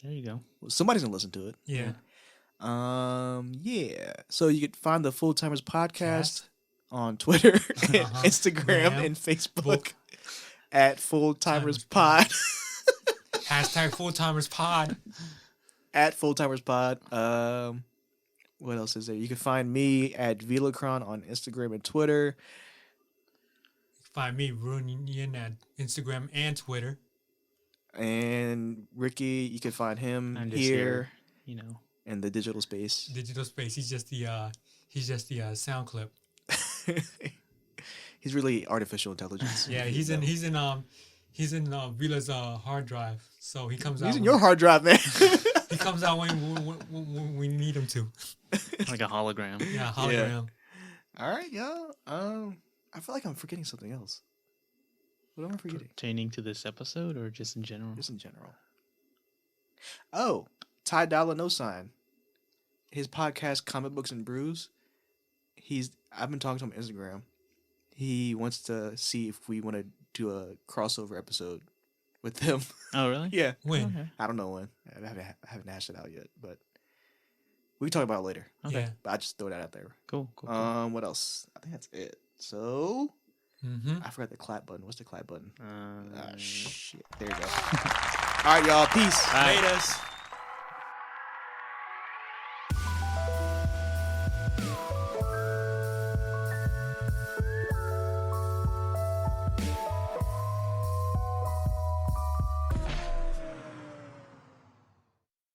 There you go. well, somebody's gonna listen to it. Yeah. Yeah. So you can find the Full Timers Podcast on Twitter, and Instagram, and Facebook at Full Timers Pod. Hashtag Full Timers Pod. At Full Timers Pod. What else is there? You can find me at Vilacron on Instagram and Twitter. find me, Roeun, at Instagram and Twitter. And Ricky, you can find him I'm just here you know. in the digital space. Digital space. He's just the sound clip. He's really artificial intelligence. Yeah, he's in Vila's hard drive. So he comes out. He's in your hard drive, man. He comes out when we need him to. Like a hologram. Yeah, hologram. All right, y'all. I feel like I'm forgetting something else. What am I forgetting? Pertaining to this episode or just in general? Just in general. Oh, Ty Dolla No Sign. His podcast, Comic Books and Brews. I've been talking to him on Instagram. He wants to see if we want to do a crossover episode with him. Oh, really? Yeah. When? Okay. I don't know when. I haven't hashed it out yet, but we can talk about it later. Okay. Yeah. But I just throw that out there. Cool. What else? I think that's it. So Mm-hmm. I forgot the clap button. What's the clap button? Uh, Shit. There you go. All right, y'all. Peace. Bye. Laters.